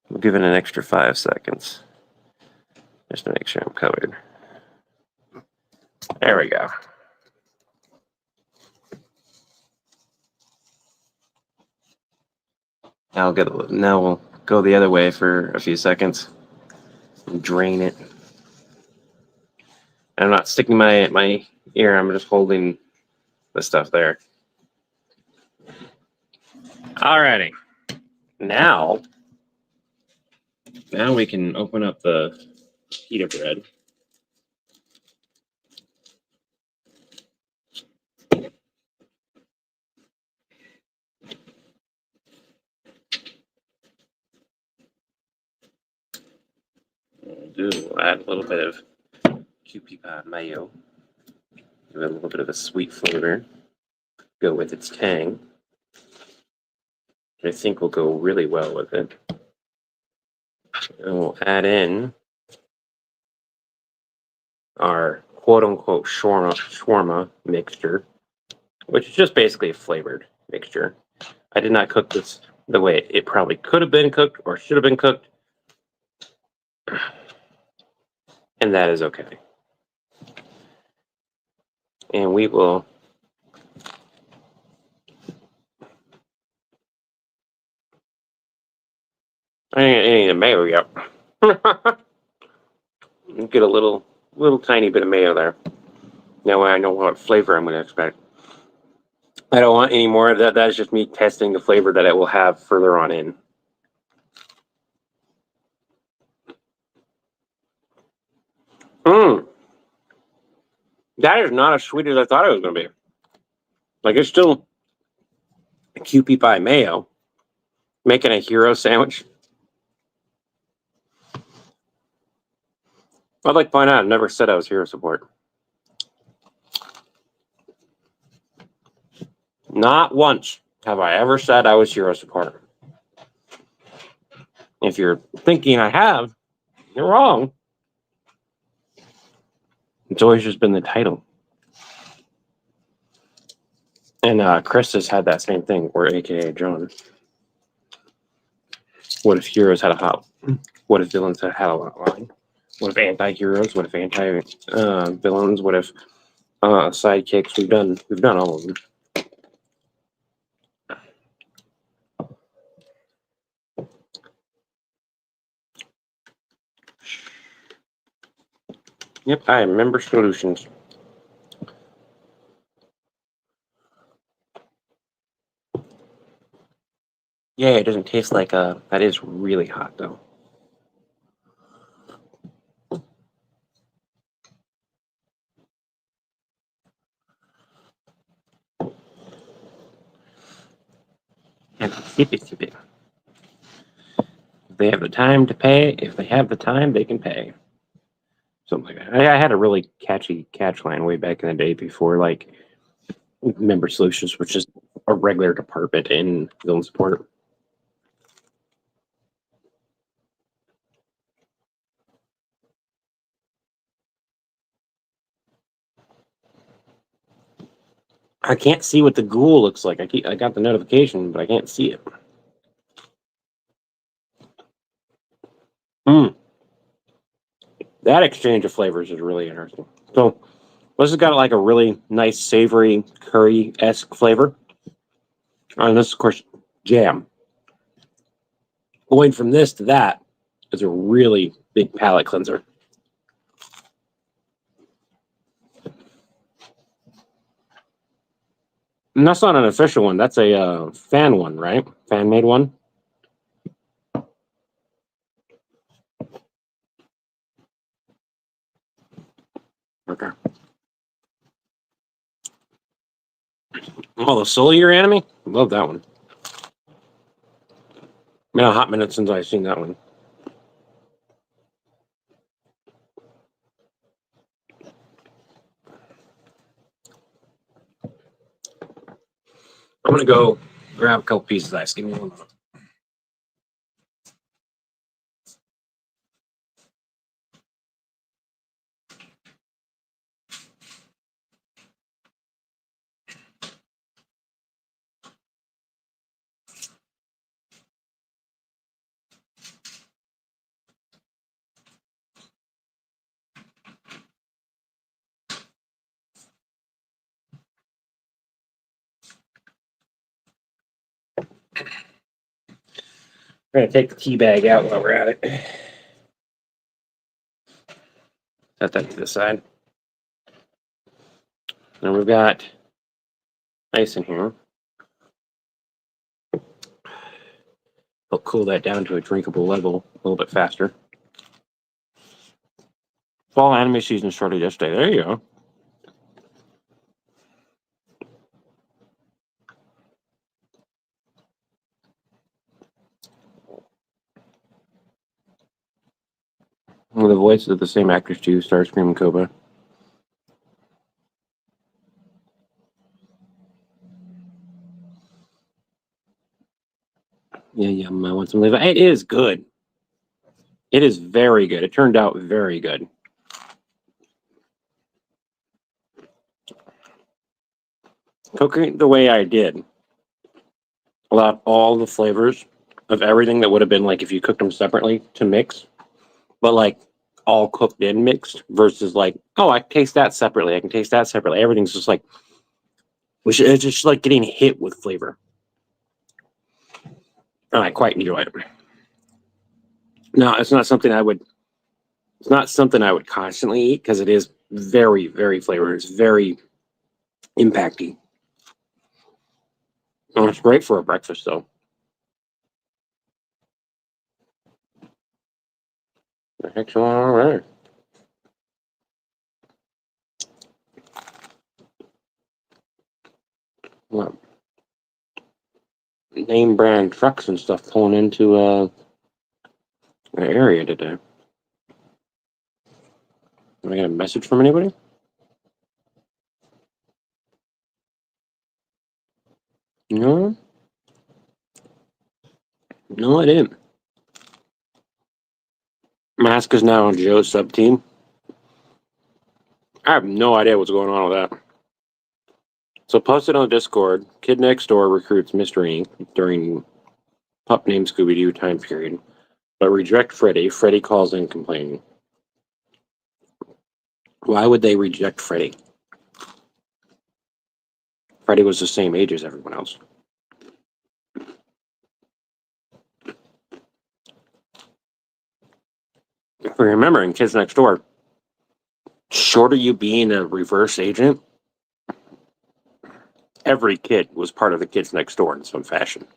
We'll give it an extra 5 seconds just to make sure I'm covered. There we go. Now we'll go the other way for a few seconds and drain it. I'm not sticking my ear. I'm just holding the stuff there. Alrighty. Now we can open up the pita bread. We'll add a little bit of Kewpie pie mayo. Give it a little bit of a sweet flavor. Go with its tang. I think will go really well with it. And we'll add in our quote-unquote shawarma mixture, which is just basically a flavored mixture. I did not cook this the way it probably could have been cooked or should have been cooked. And that is okay. And we will I ain't eating the mayo yet. Get a little tiny bit of mayo there. That way I know what flavor I'm going to expect. I don't want any more of that. That's just me testing the flavor that it will have further on in. That is not as sweet as I thought it was going to be. Like, it's still a Kewpie pie mayo. Making a hero sandwich. I'd like to point out, I never said I was hero support. Not once have I ever said I was hero support. If you're thinking I have, you're wrong. It's always just been the title. And Chris has had that same thing, or AKA John. What if heroes had a hot? What if villains had a line? What if anti-heroes? What if anti-villains? What if sidekicks? We've done all of them. Yep, I am Member Solutions. Yeah, it doesn't taste like that is really hot though. And sip it. If they have the time to pay, if they have the time, they can pay. Something like that. I had a really catchy catch line way back in the day before, like, Member Solutions, which is a regular department in villain support. I can't see what the ghoul looks like. I got the notification, but I can't see it. That exchange of flavors is really interesting. So this has got like a really nice savory curry-esque flavor. And this, of course, jam. Going from this to that is a really big palate cleanser. And that's not an official one. That's a fan one, right? Fan-made one. Okay. Oh, the Soul Eater anime? Love that one. Been a hot minute since I've seen that one. I'm going to go grab a couple pieces of ice. Give me one moment. We're going to take the tea bag out while we're at it. Set that to the side. Then we've got ice in here. I'll cool that down to a drinkable level a little bit faster. Fall anime season started yesterday. There you go. One of the voices of the same actress too, Starscream and Cobra. Yeah, I want some Levi. It is good. It is very good. It turned out very good. Cooking the way I did allowed all the flavors of everything that would have been like if you cooked them separately to mix, but like all cooked in mixed versus like, oh, I can taste that separately. I can taste that separately. Everything's just like, it's just like getting hit with flavor. And I quite enjoy it. No, it's not something I would. It's not something I would constantly eat because it is very, very flavored. It's very impacty. Oh, it's great for a breakfast, though. The heck's going on over there? What? Name brand trucks and stuff pulling into the area today. Did I get a message from anybody? No. No, I didn't. Mask is now on Joe's sub team. I have no idea what's going on with that. So posted on Discord, Kid Next Door recruits Mystery Inc. during pup named Scooby-Doo time period, but reject Freddy. Freddy calls in complaining. Why would they reject Freddy? Freddy was the same age as everyone else. If we remember in Kids Next Door, short of you being a reverse agent, every kid was part of the Kids Next Door in some fashion.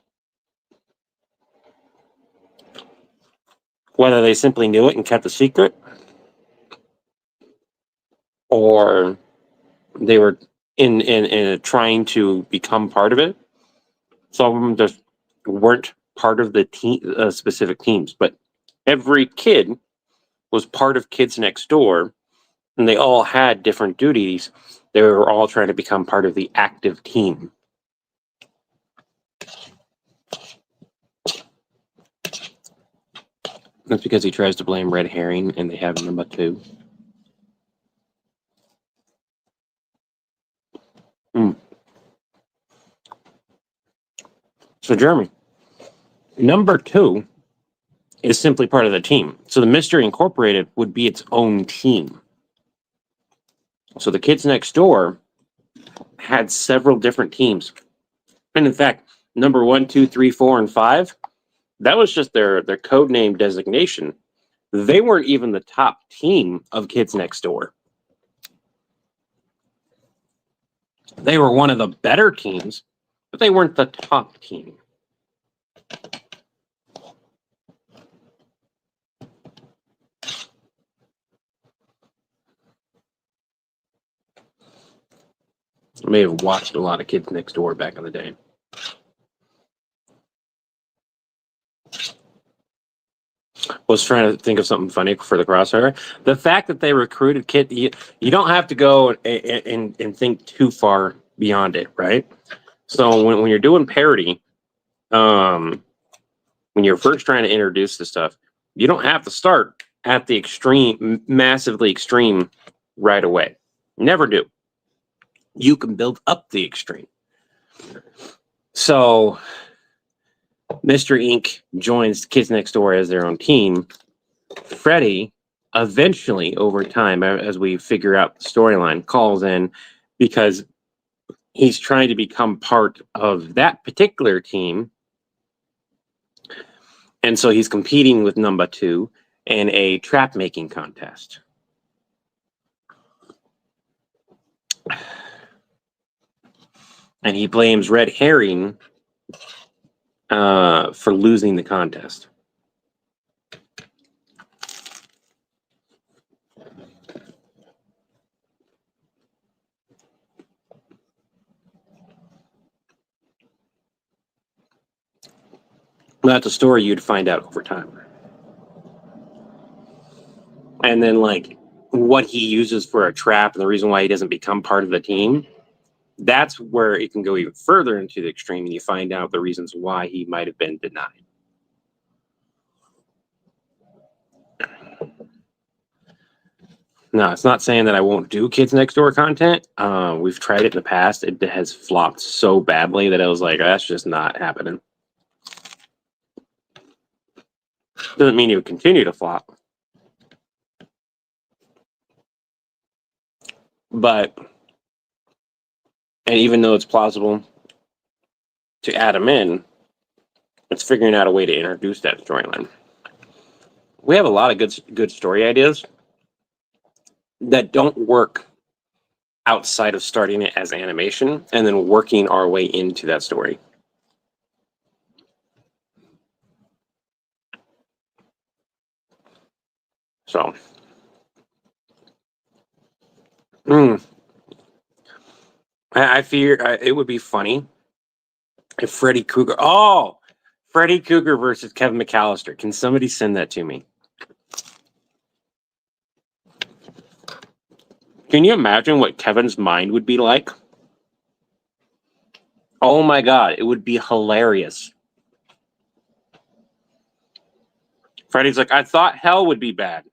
Whether they simply knew it and kept the secret, or they were in trying to become part of it. Some of them just weren't part of the team, specific teams, but every kid was part of Kids Next Door, and they all had different duties. They were all trying to become part of the active team. That's because he tries to blame Red Herring, and they have number 2. So, Jeremy, number 2 is simply part of the team. So the Mystery Incorporated would be its own team. So the Kids Next Door had several different teams. And in fact, number 1, 2, 3, 4, and 5, that was just their code name designation. They weren't even the top team of Kids Next Door. They were one of the better teams, but they weren't the top team. I may have watched a lot of Kids Next Door back in the day. Was trying to think of something funny for the crossover. The fact that they recruited Kid, you don't have to go and think too far beyond it, right? So when you're doing parody, when you're first trying to introduce the stuff, you don't have to start at the extreme, massively extreme right away. Never do. You can build up the extreme. So Mystery Inc. joins Kids Next Door as their own team. Freddy eventually, over time, as we figure out the storyline, calls in because he's trying to become part of that particular team. And so he's competing with number 2 in a trap making contest. And he blames Red Herring for losing the contest. That's a story you'd find out over time. And then, like, what he uses for a trap and the reason why he doesn't become part of the team, that's where it can go even further into the extreme, and you find out the reasons why he might have been denied. No, it's not saying that I won't do Kids Next Door content. We've tried it in the past. It has flopped so badly that I was like, that's just not happening. Doesn't mean it would continue to flop. But, and even though it's plausible to add them in, it's figuring out a way to introduce that storyline. we have a lot of good story ideas that don't work outside of starting it as animation and then working our way into that story. So, I fear it would be funny if Freddy Krueger. Oh, Freddy Krueger versus Kevin McAllister. Can somebody send that to me? Can you imagine what Kevin's mind would be like? Oh my God, it would be hilarious. Freddy's like, I thought hell would be bad.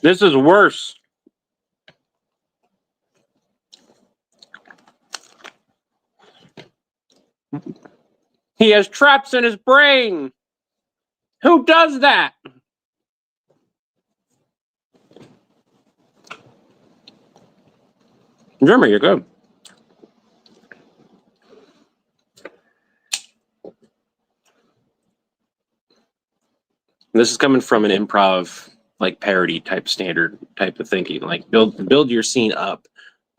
This is worse. He has traps in his brain. Who does that? Jeremy, you're good. This is coming from an improv, like parody type standard type of thinking. Like build your scene up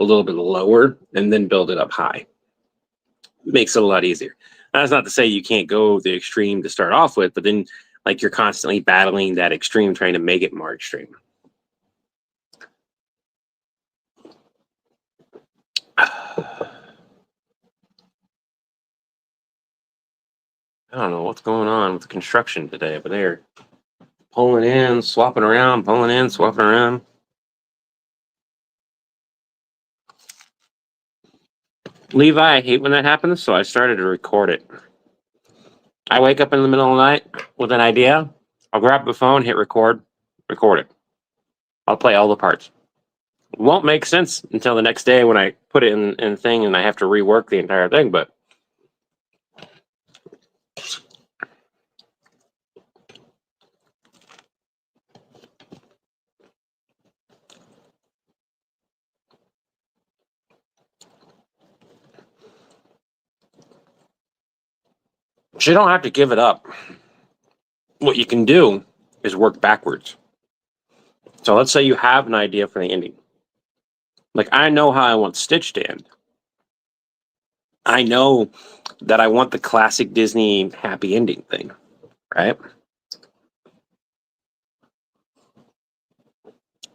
a little bit lower and then build it up high. Makes it a lot easier. That's not to say you can't go the extreme to start off with, but then like you're constantly battling that extreme, trying to make it more extreme. I don't know what's going on with the construction today, but they're pulling in, swapping around, pulling in, swapping around. Levi, I hate when that happens, so I started to record it. I wake up in the middle of the night with an idea. I'll grab the phone, hit record, record it. I'll play all the parts. It won't make sense until the next day when I put it in thing and I have to rework the entire thing, but you don't have to give it up. What you can do is work backwards. So let's say you have an idea for the ending. Like, I know how I want Stitch to end. I know that I want the classic Disney happy ending thing, right?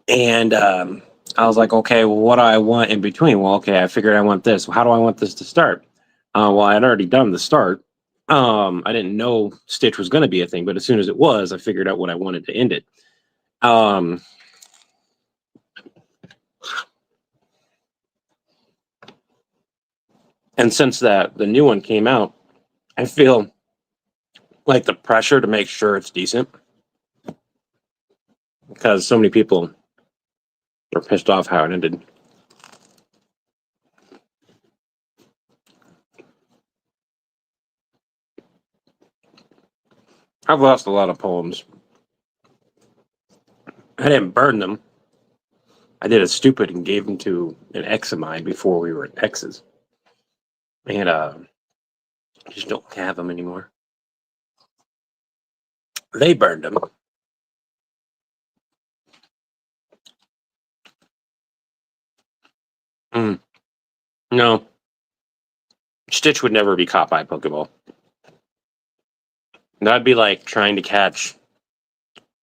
And I was like, okay, well, what do I want in between? Well, okay, I figured I want this. How do I want this to start? Well, I had already done the start. I didn't know Stitch was going to be a thing, but as soon as it was, I figured out what I wanted to end it. And since the new one came out, I feel like the pressure to make sure it's decent because so many people are pissed off how it ended. I've lost a lot of poems. I didn't burn them. I did a stupid and gave them to an ex of mine before we were exes. And just don't have them anymore. They burned them. No. Stitch would never be caught by a Pokeball. That'd be like trying to catch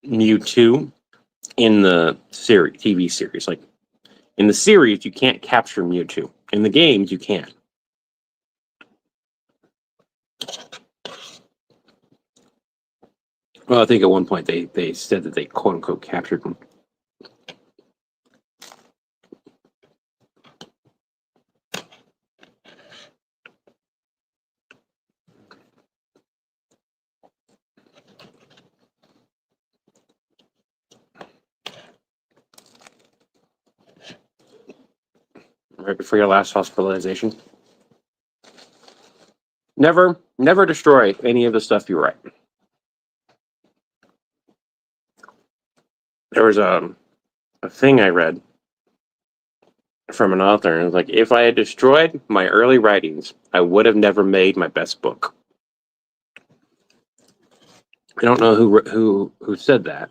Mewtwo in the series, TV series. Like, in the series, you can't capture Mewtwo. In the games, you can. Well, I think at one point they said that they quote unquote captured them. Right before your last hospitalization. Never destroy any of the stuff you write. There was a thing I read from an author, and it was like, if I had destroyed my early writings, I would have never made my best book. I don't know who said that.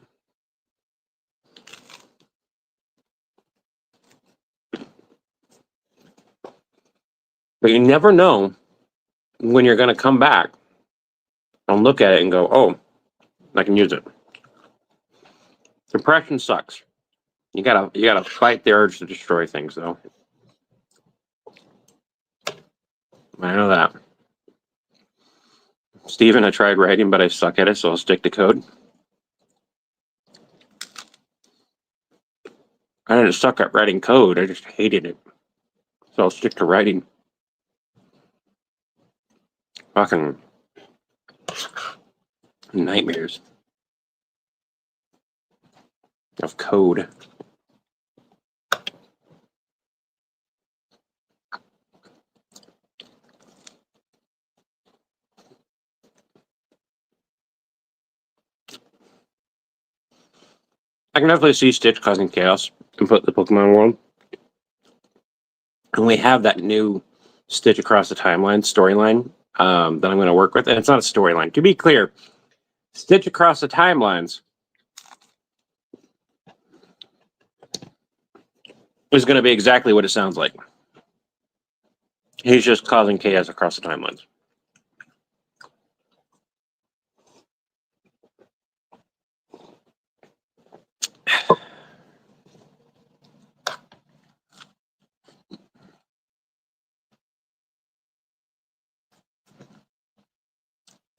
But you never know when you're going to come back and look at it and go, "Oh, I can use it." Depression sucks. You gotta fight the urge to destroy things, though. I know that. Steven, I tried writing, but I suck at it, so I'll stick to code. I didn't suck at writing code, I just hated it. So I'll stick to writing. Fucking nightmares of code. I can definitely see Stitch causing chaos in the Pokemon world. And we have that new Stitch Across the Timeline storyline that I'm going to work with. And it's not a storyline. To be clear, Stitch Across the Timelines is going to be exactly what it sounds like. He's just causing chaos across the timelines.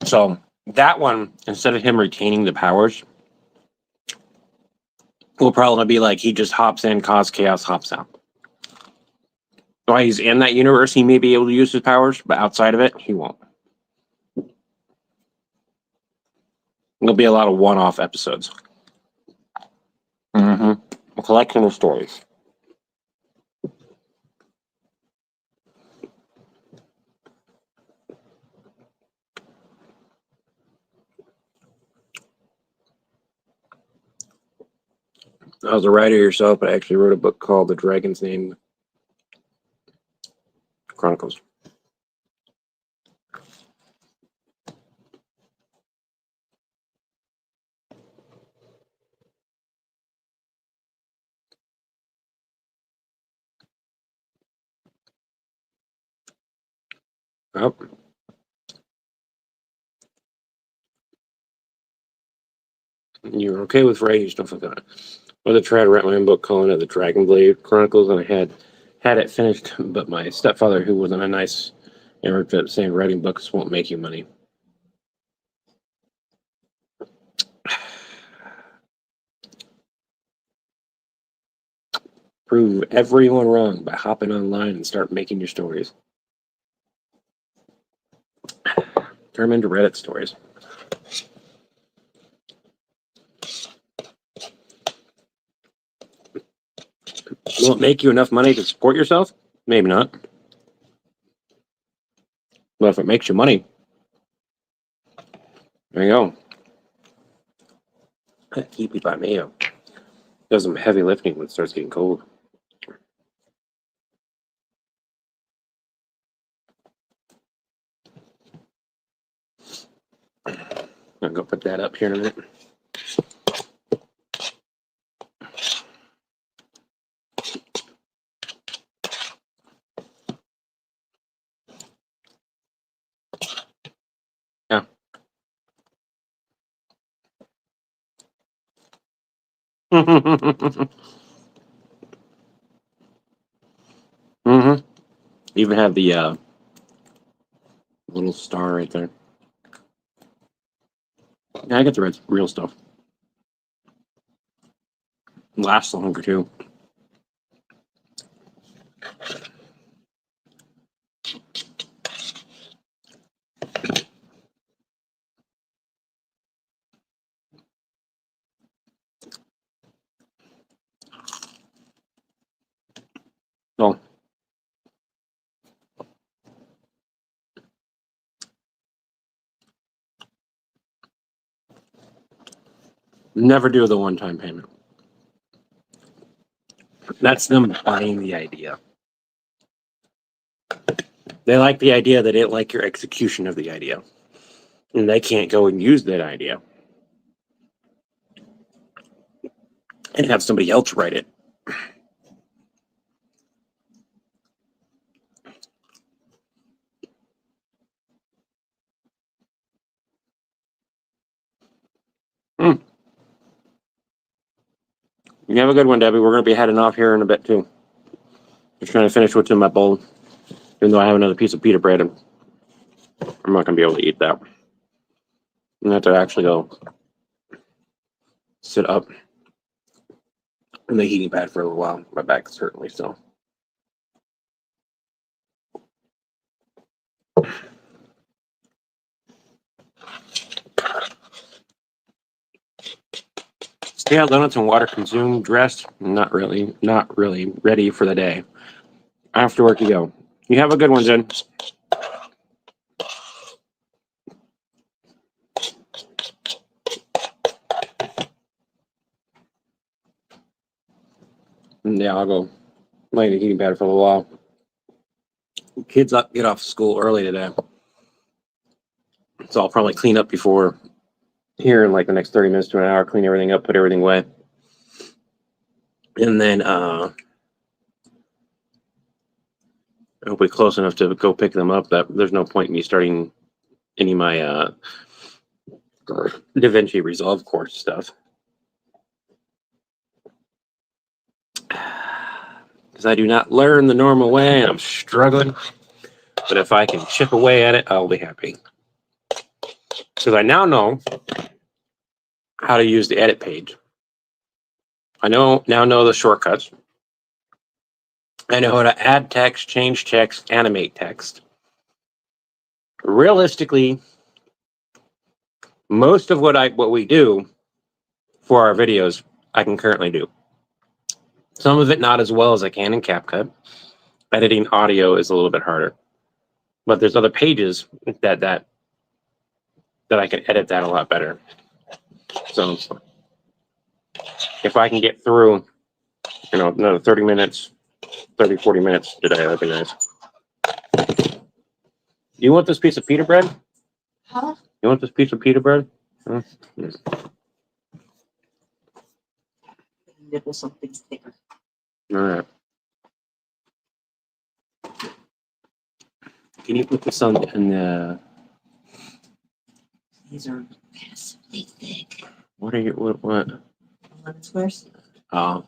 So that one, instead of him retaining the powers, will probably be like he just hops in, cause chaos, hops out. While he's in that universe, he may be able to use his powers, but outside of it, he won't. There'll be a lot of one-off episodes. A collection of stories. I was a writer yourself, but I actually wrote a book called The Dragon's Name Chronicles. Oh. You're okay with writing stuff like that. I was trying to write my own book calling it The Dragon Blade Chronicles, and I had it finished, but my stepfather, who wasn't a nice immigrant, saying writing books won't make you money. Prove everyone wrong by hopping online and start making your stories. Turn them into Reddit stories. Will it make you enough money to support yourself? Maybe not. But if it makes you money, there you go. Keep it by Mayo. Does some heavy lifting when it starts getting cold. I'm gonna put that up here in a minute. Yeah. Even have the little star right there. Yeah, I got the real stuff. Lasts longer too. So never do the one-time payment. That's them buying the idea. They like the idea, they didn't like your execution of the idea. And they can't go and use that idea. and have somebody else write it. You have a good one, Debbie. We're going to be heading off here in a bit, too. Just trying to finish what's in my bowl. Even though I have another piece of pita bread, I'm not going to be able to eat that. I'm going to have to actually go sit up in the heating pad for a little while. My back certainly still. Stay out, donuts and water consumed, dressed. Not really ready for the day. After work you go. You have a good one, Jen. Yeah, I'll go lay in the heating pad for a little while. Kids get off school early today. So I'll probably clean up before here in like the next 30 minutes to an hour, clean everything up, put everything away. And then hopefully close enough to go pick them up that there's no point in me starting any of my DaVinci Resolve course stuff. Because I do not learn the normal way and I'm struggling. But if I can chip away at it, I'll be happy. Because I now know how to use the edit page. I now know the shortcuts. I know how to add text, change text, animate text. Realistically, most of what we do for our videos, I can currently do. Some of it not as well as I can in CapCut. Editing audio is a little bit harder. But there's other pages that I can edit that a lot better. So if I can get through, another 30 minutes, 30, 40 minutes today, that'd be nice. You want this piece of pita bread? Huh? You want this piece of pita bread? Huh? Yeah. Nibble something thicker. All right. Can you put this on in the... These are massively thick. What are you... What? 11 squares. Oh.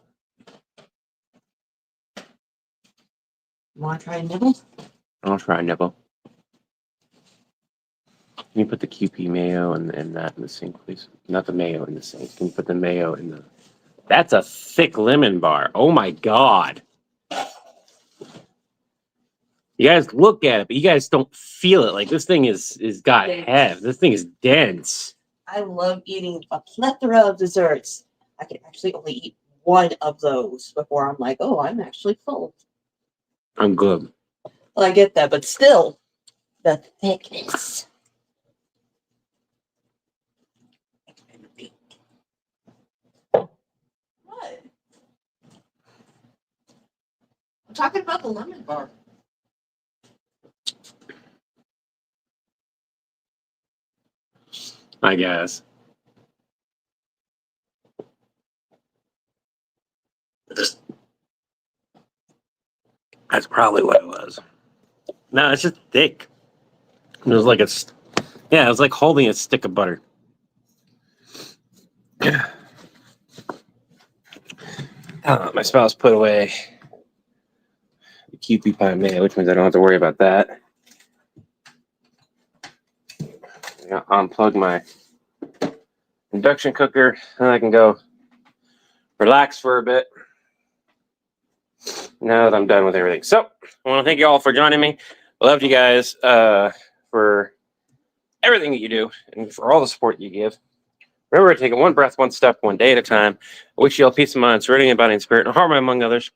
You want to try a nibble? I'll try a nibble. Can you put the QP mayo and that in the sink, please? Not the mayo in the sink. Can you put the mayo in the... That's a thick lemon bar. Oh my God. You guys look at it, but you guys don't feel it. Like this thing is got hev. This thing is dense. I love eating a plethora of desserts. I can actually only eat one of those before I'm like, oh, I'm actually full. I'm good. Well, I get that, but still, the thickness. What? I'm talking about the lemon bar. I guess. That's probably what it was. No, it's just thick. It was like it was like holding a stick of butter. My spouse put away the QP pie mayo, which means I don't have to worry about that. I gotta unplug my induction cooker, and I can go relax for a bit. Now that I'm done with everything. So, I want to thank you all for joining me. I love you guys for everything that you do and for all the support you give. Remember to take it one breath, one step, one day at a time. I wish you all peace of mind, serenity, and body and spirit, and harmony among others.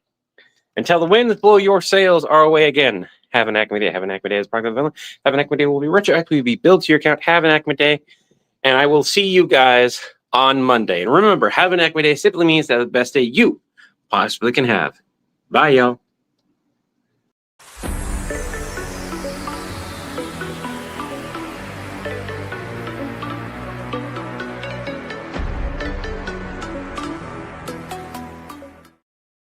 Until the winds blow your sails our way again. Have an Acme day. Have an Acme day as part of the villain. Have an Acme day will be retroactively be billed to your account. Have an Acme day. And I will see you guys on Monday. And remember, have an Acme day simply means that the best day you possibly can have. Bye, y'all.